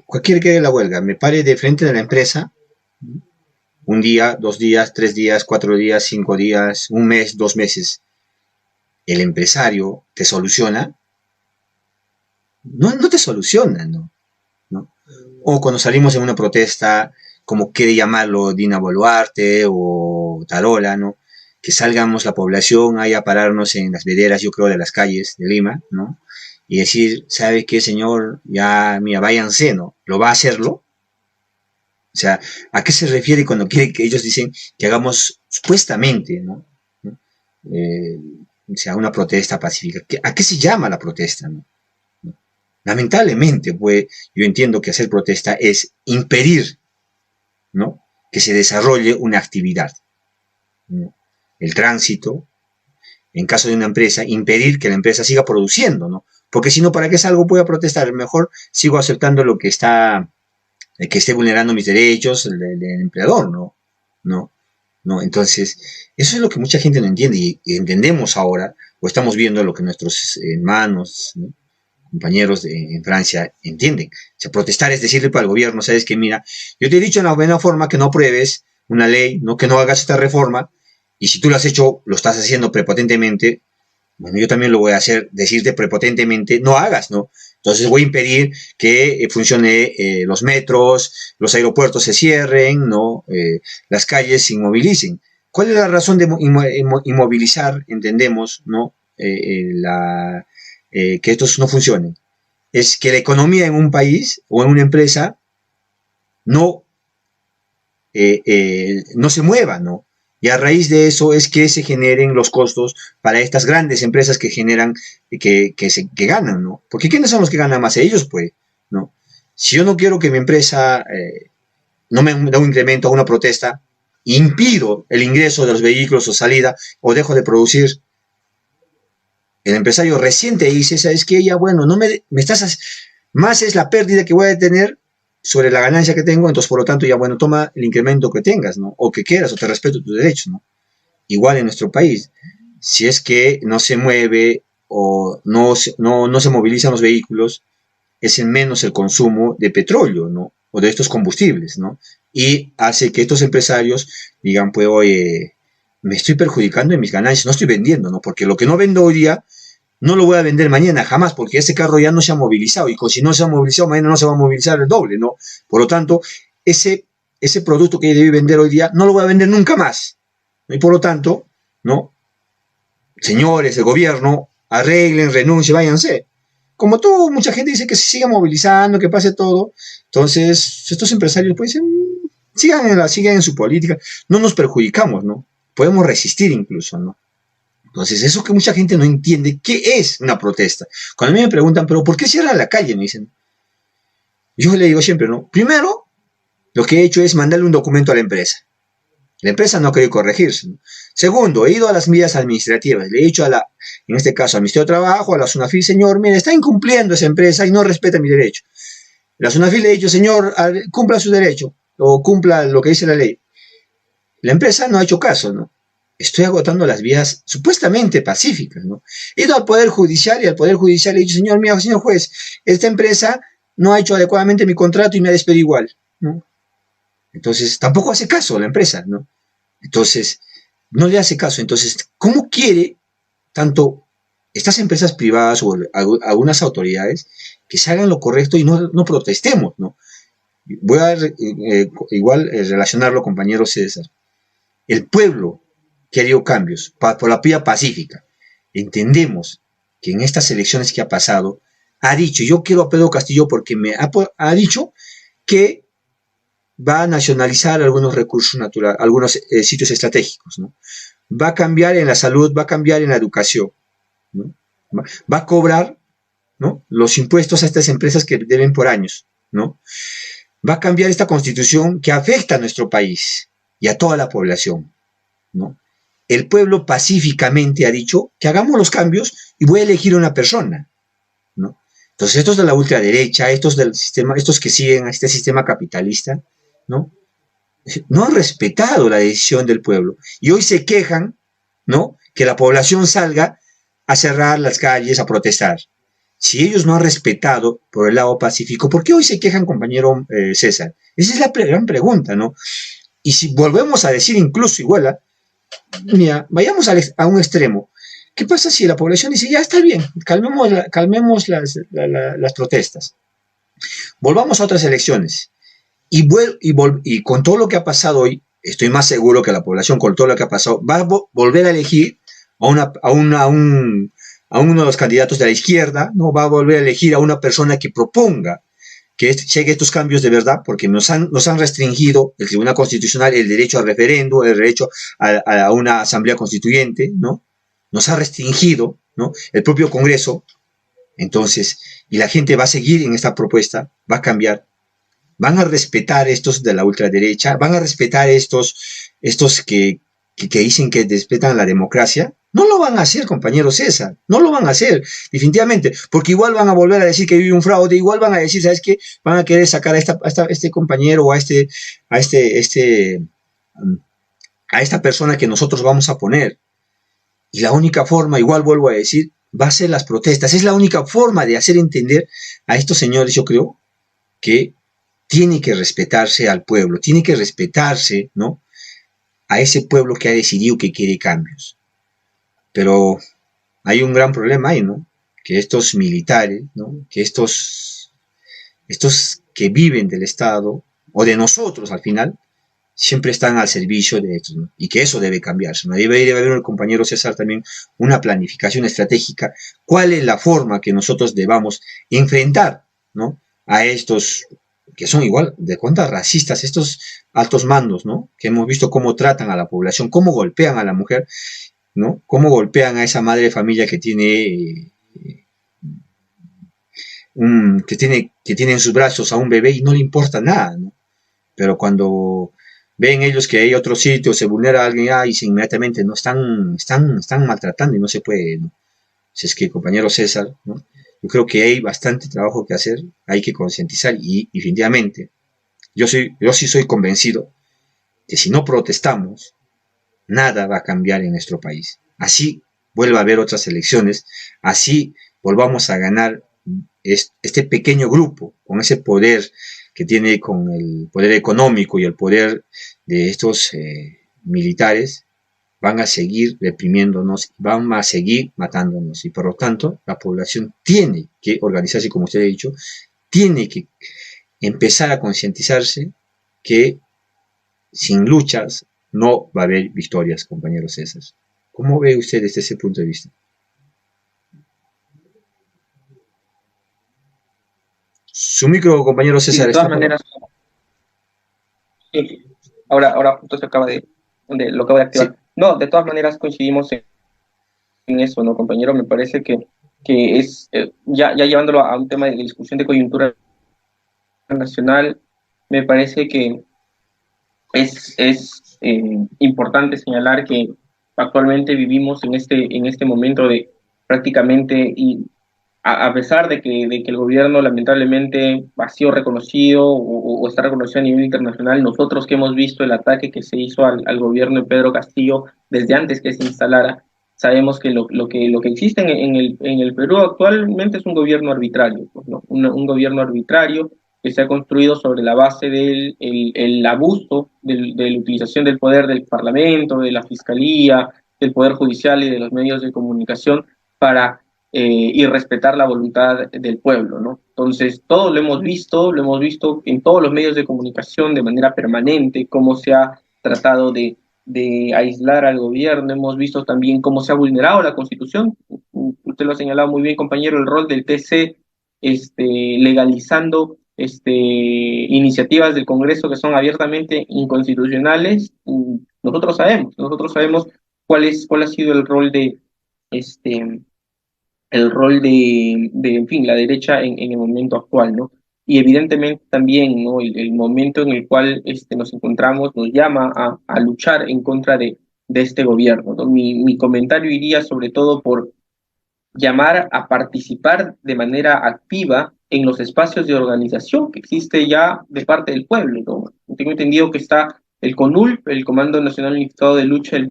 Cualquier que de la huelga, me pare de frente de la empresa, un día, 2 días, 3 días, 4 días, 5 días, un mes, 2 meses, el empresario te soluciona. No te soluciona, ¿no? O cuando salimos en una protesta, como quiere llamarlo Dina Boluarte o Tarola, ¿no? Que salgamos la población ahí a pararnos en las veredas, yo creo, de las calles de Lima, ¿no? Y decir, ¿sabe qué, señor? Ya, mira, váyanse, ¿no? ¿Lo va a hacerlo? O sea, ¿a qué se refiere cuando quiere que ellos dicen que hagamos supuestamente, ¿no? O sea, una protesta pacífica? ¿A qué se llama la protesta, no? Lamentablemente, pues, yo entiendo que hacer protesta es impedir, ¿no?, que se desarrolle una actividad, ¿no? El tránsito, en caso de una empresa, impedir que la empresa siga produciendo, ¿no? Porque si no, ¿para qué salgo? Voy a protestar. Mejor sigo aceptando lo que que esté vulnerando mis derechos, el empleador, ¿no? ¿No? Entonces, eso es lo que mucha gente no entiende, y entendemos ahora, o estamos viendo lo que nuestros hermanos, ¿no?, compañeros en Francia entienden. O sea, protestar es decirle para el gobierno, sabes que mira, yo te he dicho en la buena forma que no apruebes una ley, no, que no hagas esta reforma, y si tú lo has hecho, lo estás haciendo prepotentemente, bueno, yo también lo voy a hacer, decirte prepotentemente, no hagas, ¿no? Entonces voy a impedir que funcione los metros, los aeropuertos se cierren, ¿no? Las calles se inmovilicen. ¿Cuál es la razón de inmovilizar? Entendemos, ¿no? Que estos no funcionen. Es que la economía en un país o en una empresa no, no se mueva, ¿no? Y a raíz de eso es que se generen los costos para estas grandes empresas que generan, que ganan, ¿no? Porque ¿quiénes son los que ganan más? Ellos, pues, ¿no? Si yo no quiero que mi empresa no me da un incremento a una protesta, impido el ingreso de los vehículos o salida, o dejo de producir, el empresario recién te dice, ¿sabes qué? Ya, bueno, no me estás, más es la pérdida que voy a tener sobre la ganancia que tengo, entonces por lo tanto ya, bueno, toma el incremento que tengas, ¿no? O que quieras, o te respeto tus derechos, ¿no? Igual en nuestro país. si es que no se mueve o no se movilizan los vehículos, es en menos el consumo de petróleo, ¿no? O de estos combustibles, ¿no? Y hace que estos empresarios digan, pues, oye, me estoy perjudicando en mis ganancias, no estoy vendiendo, ¿no? Porque lo que no vendo hoy día, no lo voy a vender mañana jamás, porque ese carro ya no se ha movilizado, y si no se ha movilizado, mañana no se va a movilizar el doble, ¿no? Por lo tanto, ese producto que debí vender hoy día, no lo voy a vender nunca más, ¿no? Y por lo tanto, ¿no? Señores del gobierno, arreglen, renuncien, váyanse. Como todo, mucha gente dice que se siga movilizando, que pase todo. Entonces, estos empresarios pues sigan en su política. No nos perjudicamos, ¿no? Podemos resistir incluso, ¿no? Entonces, eso que mucha gente no entiende, ¿qué es una protesta? Cuando a mí me preguntan, ¿pero por qué cierran la calle? Me dicen. Yo le digo siempre, ¿no? Primero, lo que he hecho es mandarle un documento a la empresa. La empresa no ha querido corregirse, ¿no? Segundo, he ido a las vías administrativas. Le he dicho en este caso, al Ministerio de Trabajo, a la SUNAFIL, señor, mire, está incumpliendo esa empresa y no respeta mi derecho. La SUNAFIL le ha dicho, señor, cumpla su derecho o cumpla lo que dice la ley. La empresa no ha hecho caso, ¿no? Estoy agotando las vías supuestamente pacíficas, ¿no? He ido al Poder Judicial y al Poder Judicial le he dicho, señor mío, señor juez, esta empresa no ha hecho adecuadamente mi contrato y me ha despedido igual, ¿no? Entonces, tampoco hace caso la empresa, ¿no? Entonces, no le hace caso. Entonces, ¿cómo quiere tanto estas empresas privadas o algunas autoridades que se hagan lo correcto y no protestemos, ¿no? Voy a relacionarlo, compañero César. El pueblo que ha querido cambios por la vía pacífica. Entendemos que en estas elecciones que ha pasado, ha dicho, yo quiero a Pedro Castillo porque ha dicho que va a nacionalizar algunos recursos naturales, algunos sitios estratégicos, ¿no? Va a cambiar en la salud, va a cambiar en la educación, ¿no? Va a cobrar, ¿no?, los impuestos a estas empresas que deben por años, ¿no? Va a cambiar esta constitución que afecta a nuestro país y a toda la población, ¿no? El pueblo pacíficamente ha dicho que hagamos los cambios y voy a elegir a una persona, ¿no? Entonces estos de la ultraderecha, estos del sistema, estos que siguen a este sistema capitalista, ¿no?, no han respetado la decisión del pueblo y hoy se quejan, ¿no?, que la población salga a cerrar las calles, a protestar. Si ellos no han respetado por el lado pacífico, ¿por qué hoy se quejan, compañero César? Esa es la gran pregunta, ¿no? Y si volvemos a decir incluso igual, mira, vayamos a un extremo. ¿Qué pasa si la población dice, ya está bien, calmemos las protestas? Volvamos a otras elecciones. Y con todo lo que ha pasado hoy, estoy más seguro que la población, con todo lo que ha pasado, va a volver a elegir a uno de los candidatos de la izquierda, no va a volver a elegir a una persona que proponga que llegue estos cambios de verdad, porque nos han restringido el Tribunal Constitucional el derecho al referendo, el derecho a una asamblea constituyente, ¿no? Nos ha restringido, ¿no?, el propio Congreso. Entonces, y la gente va a seguir en esta propuesta, va a cambiar. Van a respetar estos de la ultraderecha, van a respetar estos que dicen que respetan la democracia. No lo van a hacer, compañero César, no lo van a hacer, definitivamente, porque igual van a volver a decir que hay un fraude, igual van a decir, ¿sabes qué? Van a querer sacar a este compañero o a esta persona que nosotros vamos a poner. Y la única forma, igual vuelvo a decir, va a ser las protestas. Es la única forma de hacer entender a estos señores, yo creo, que tiene que respetarse al pueblo, tiene que respetarse, ¿no?, a ese pueblo que ha decidido que quiere cambios. Pero hay un gran problema ahí, ¿no?, que estos militares, ¿no?, que estos que viven del Estado, o de nosotros al final, siempre están al servicio de estos, ¿no?, y que eso debe cambiarse, ¿no? Debe haber, el compañero César, también una planificación estratégica, cuál es la forma que nosotros debamos enfrentar, ¿no?, a estos que son igual de cuentas racistas, estos altos mandos, ¿no?, que hemos visto cómo tratan a la población, cómo golpean a la mujer, ¿no?, cómo golpean a esa madre de familia que tiene en sus brazos a un bebé y no le importa nada, ¿no? Pero cuando ven ellos que hay otro sitio, se vulnera a alguien, y inmediatamente no están maltratando y no se puede, ¿no? Si es que, compañero César, ¿no?, yo creo que hay bastante trabajo que hacer, hay que concientizar y definitivamente yo sí soy convencido que si no protestamos, nada va a cambiar en nuestro país. Así vuelva a haber otras elecciones, así volvamos a ganar este pequeño grupo, con ese poder que tiene con el poder económico y el poder de estos militares, van a seguir reprimiéndonos, van a seguir matándonos, y por lo tanto la población tiene que organizarse, como usted ha dicho, tiene que empezar a concientizarse que sin luchas no va a haber victorias, compañero César. ¿Cómo ve usted desde ese punto de vista? Su micro, compañero Sí, César, de está todas apagado. maneras, sí, ahora justo se acaba lo acabo de Sí, activar. No, de todas maneras coincidimos en eso, ¿no, compañero? Me parece que es, ya llevándolo a un tema de discusión de coyuntura nacional, me parece que es importante señalar que actualmente vivimos en este momento de prácticamente, y a pesar de que el gobierno lamentablemente ha sido reconocido o está reconocido a nivel internacional, nosotros que hemos visto el ataque que se hizo al gobierno de Pedro Castillo desde antes que se instalara, sabemos que lo que existe en el Perú actualmente es un gobierno arbitrario, pues, ¿no? Un gobierno arbitrario que se ha construido sobre la base del el abuso de la utilización del poder del Parlamento, de la Fiscalía, del Poder Judicial y de los medios de comunicación para y respetar la voluntad del pueblo, ¿no? Entonces, todo lo hemos visto en todos los medios de comunicación de manera permanente, cómo se ha tratado de aislar al gobierno, hemos visto también cómo se ha vulnerado la Constitución. Usted lo ha señalado muy bien, compañero, el rol del TC, legalizando iniciativas del Congreso que son abiertamente inconstitucionales. Nosotros sabemos cuál ha sido este, el rol en fin, la derecha en el momento actual, ¿no? Y evidentemente también, ¿no? El momento en el cual nos encontramos nos llama a luchar en contra de este gobierno, ¿no? Mi comentario iría sobre todo por llamar a participar de manera activa en los espacios de organización que existe ya de parte del pueblo, ¿no? Tengo entendido que está el CONUL, el Comando Nacional Unificado de Lucha del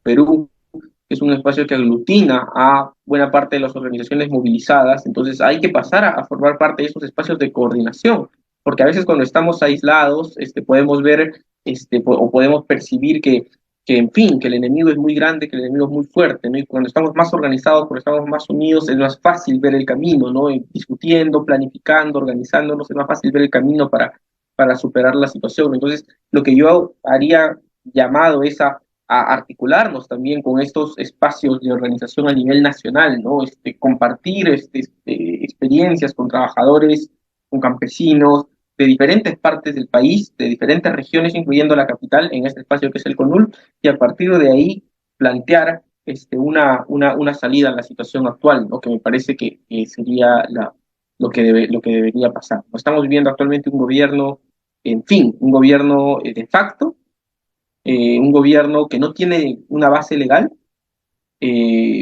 Perú, que es un espacio que aglutina a buena parte de las organizaciones movilizadas. Entonces hay que pasar a formar parte de esos espacios de coordinación, porque a veces cuando estamos aislados, podemos ver o podemos percibir en fin, que el enemigo es muy grande, que el enemigo es muy fuerte, ¿no? Y cuando estamos más organizados, cuando estamos más unidos, es más fácil ver el camino, ¿no? Y discutiendo, planificando, organizándonos, es más fácil ver el camino para superar la situación. Entonces, lo que yo haría llamado es a articularnos también con estos espacios de organización a nivel nacional, ¿no? Compartir experiencias con trabajadores, con campesinos de diferentes partes del país, de diferentes regiones, incluyendo la capital, en este espacio que es el CONUL, y a partir de ahí plantear una salida a la situación actual, ¿no? Que me parece que sería lo que debería pasar. Estamos viviendo actualmente un gobierno, en fin, un gobierno de facto, un gobierno que no tiene una base legal,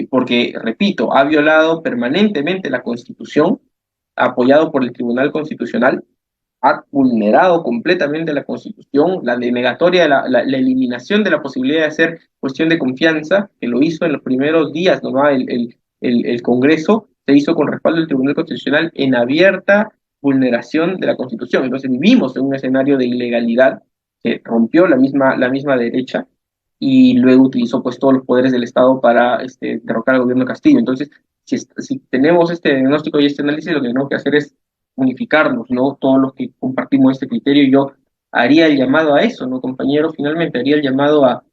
porque, repito, ha violado permanentemente la Constitución, apoyado por el Tribunal Constitucional, ha vulnerado completamente la Constitución, la denegatoria, la eliminación de la posibilidad de hacer cuestión de confianza, que lo hizo en los primeros días, nomás el Congreso se hizo con respaldo del Tribunal Constitucional en abierta vulneración de la Constitución. Entonces vivimos en un escenario de ilegalidad que rompió la misma derecha y luego utilizó pues todos los poderes del Estado para derrocar al gobierno de Castillo. Entonces, si tenemos este diagnóstico y este análisis, lo que tenemos que hacer es unificarnos, ¿no? Todos los que compartimos este criterio, y yo haría el llamado a eso, ¿no, compañero? Finalmente haría el llamado a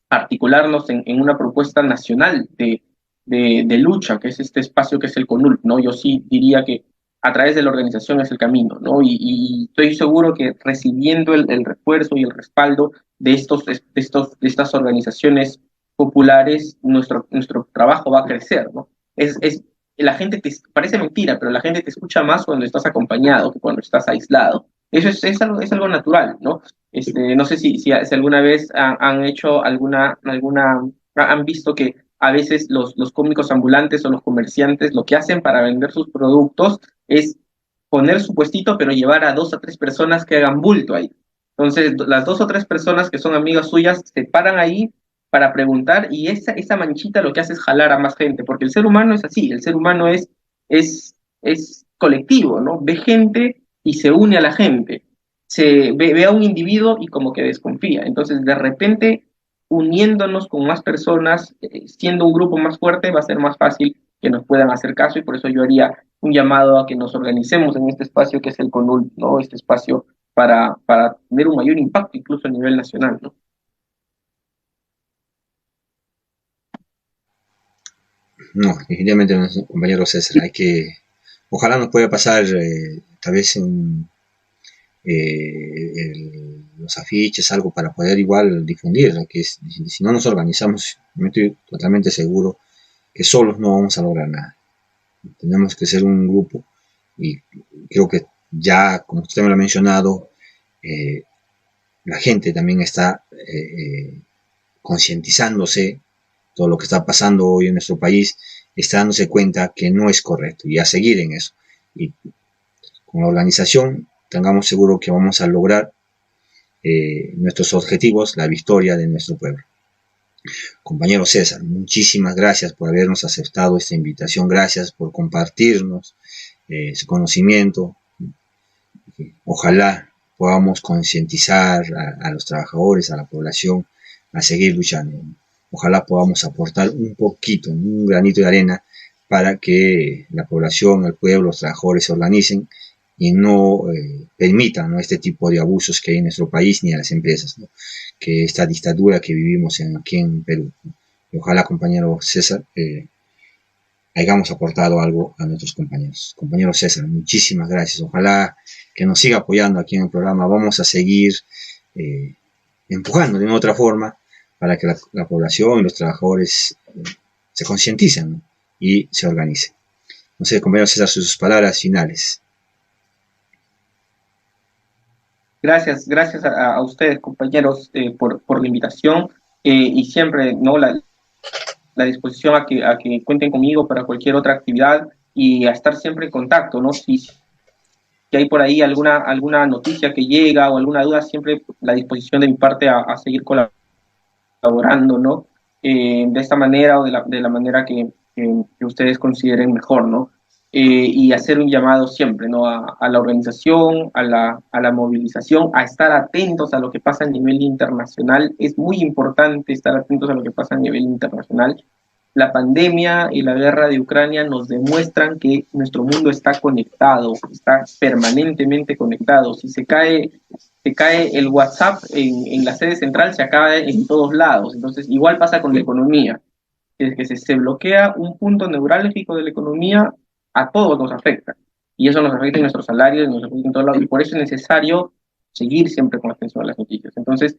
articularnos en una propuesta nacional de lucha, que es este espacio que es el CONUL, ¿no? Yo sí diría que a través de la organización es el camino, ¿no? Y estoy seguro que recibiendo el refuerzo y el respaldo de estas organizaciones populares, nuestro trabajo va a crecer, ¿no? La gente parece mentira, pero la gente te escucha más cuando estás acompañado que cuando estás aislado. Eso es algo natural, ¿no? No sé si alguna vez han hecho han visto que a veces los cómicos ambulantes o los comerciantes lo que hacen para vender sus productos es poner su puestito, pero llevar a 2 a 3 personas que hagan bulto ahí. Entonces, las 2 o 3 personas que son amigas suyas se paran ahí para preguntar, y esa manchita lo que hace es jalar a más gente, porque el ser humano es así, el ser humano es colectivo, ¿no? Ve gente y se une a la gente, ve a un individuo y como que desconfía, entonces de repente uniéndonos con más personas, siendo un grupo más fuerte, va a ser más fácil que nos puedan hacer caso, y por eso yo haría un llamado a que nos organicemos en este espacio que es el CONUL, ¿no? Este espacio para tener un mayor impacto incluso a nivel nacional, ¿no? No, definitivamente, nuestro compañero César, ojalá nos pueda pasar tal vez los afiches, algo para poder igual difundir, que si no nos organizamos, me estoy totalmente seguro que solos no vamos a lograr nada. Tenemos que ser un grupo, y creo que ya, como usted me lo ha mencionado, la gente también está concientizándose todo lo que está pasando hoy en nuestro país, está dándose cuenta que no es correcto, y a seguir en eso. Y con la organización tengamos seguro que vamos a lograr nuestros objetivos, la victoria de nuestro pueblo. Compañero César, muchísimas gracias por habernos aceptado esta invitación, gracias por compartirnos su conocimiento. Ojalá podamos concientizar a los trabajadores, a la población, a seguir luchando. Ojalá podamos aportar un poquito, un granito de arena, para que la población, el pueblo, los trabajadores se organicen y no permitan, ¿no?, este tipo de abusos que hay en nuestro país, ni a las empresas, ¿no?, que esta dictadura que vivimos aquí en Perú, ¿no? Y ojalá, compañero César, hayamos aportado algo a nuestros compañeros. Compañero César, muchísimas gracias. Ojalá que nos siga apoyando aquí en el programa. Vamos a seguir empujando de una otra forma para que la población y los trabajadores se concienticen, ¿no?, y se organicen. No sé, compañero César, sus palabras finales. Gracias a ustedes, compañeros, por la invitación, y siempre, ¿no?, la disposición a que cuenten conmigo para cualquier otra actividad, y a estar siempre en contacto, ¿no? Si hay por ahí alguna noticia que llega o alguna duda, siempre la disposición de mi parte a seguir colaborando, ¿no? De esta manera o de la manera que ustedes consideren mejor, ¿no? Y hacer un llamado siempre, ¿no?, a la organización, a la movilización, a estar atentos a lo que pasa a nivel internacional. Es muy importante estar atentos a lo que pasa a nivel internacional. La pandemia y la guerra de Ucrania nos demuestran que nuestro mundo está conectado, está permanentemente conectado. Si se cae el WhatsApp en la sede central, se acaba en todos lados. Entonces, igual pasa con la economía. Es que se bloquea un punto neurálgico de la economía, a todos nos afecta. Y eso nos afecta en nuestros salarios, nos afecta en todos lados. Y por eso es necesario seguir siempre con atención a las noticias. Entonces,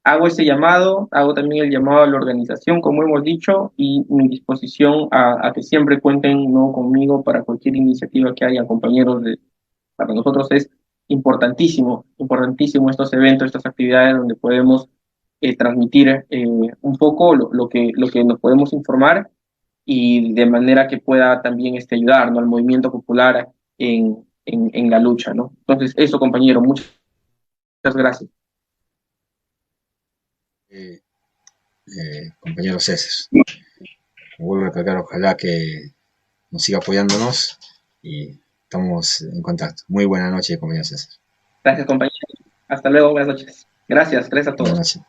hago ese llamado, hago también el llamado a la organización, como hemos dicho, y mi disposición a que siempre cuenten, ¿no?, conmigo para cualquier iniciativa que haya, compañeros. Para nosotros es importantísimo estos eventos, estas actividades donde podemos transmitir un poco lo que nos podemos informar, y de manera que pueda también ayudar, ¿no?, al movimiento popular en la lucha, ¿no? Entonces, eso, compañero, muchas gracias. Compañero César, vuelvo a recalcar, ojalá que nos siga apoyándonos, y estamos en contacto. Muy buena noche, compañero César. Gracias, compañero. Hasta luego, buenas noches. Gracias a todos. Buenas noches.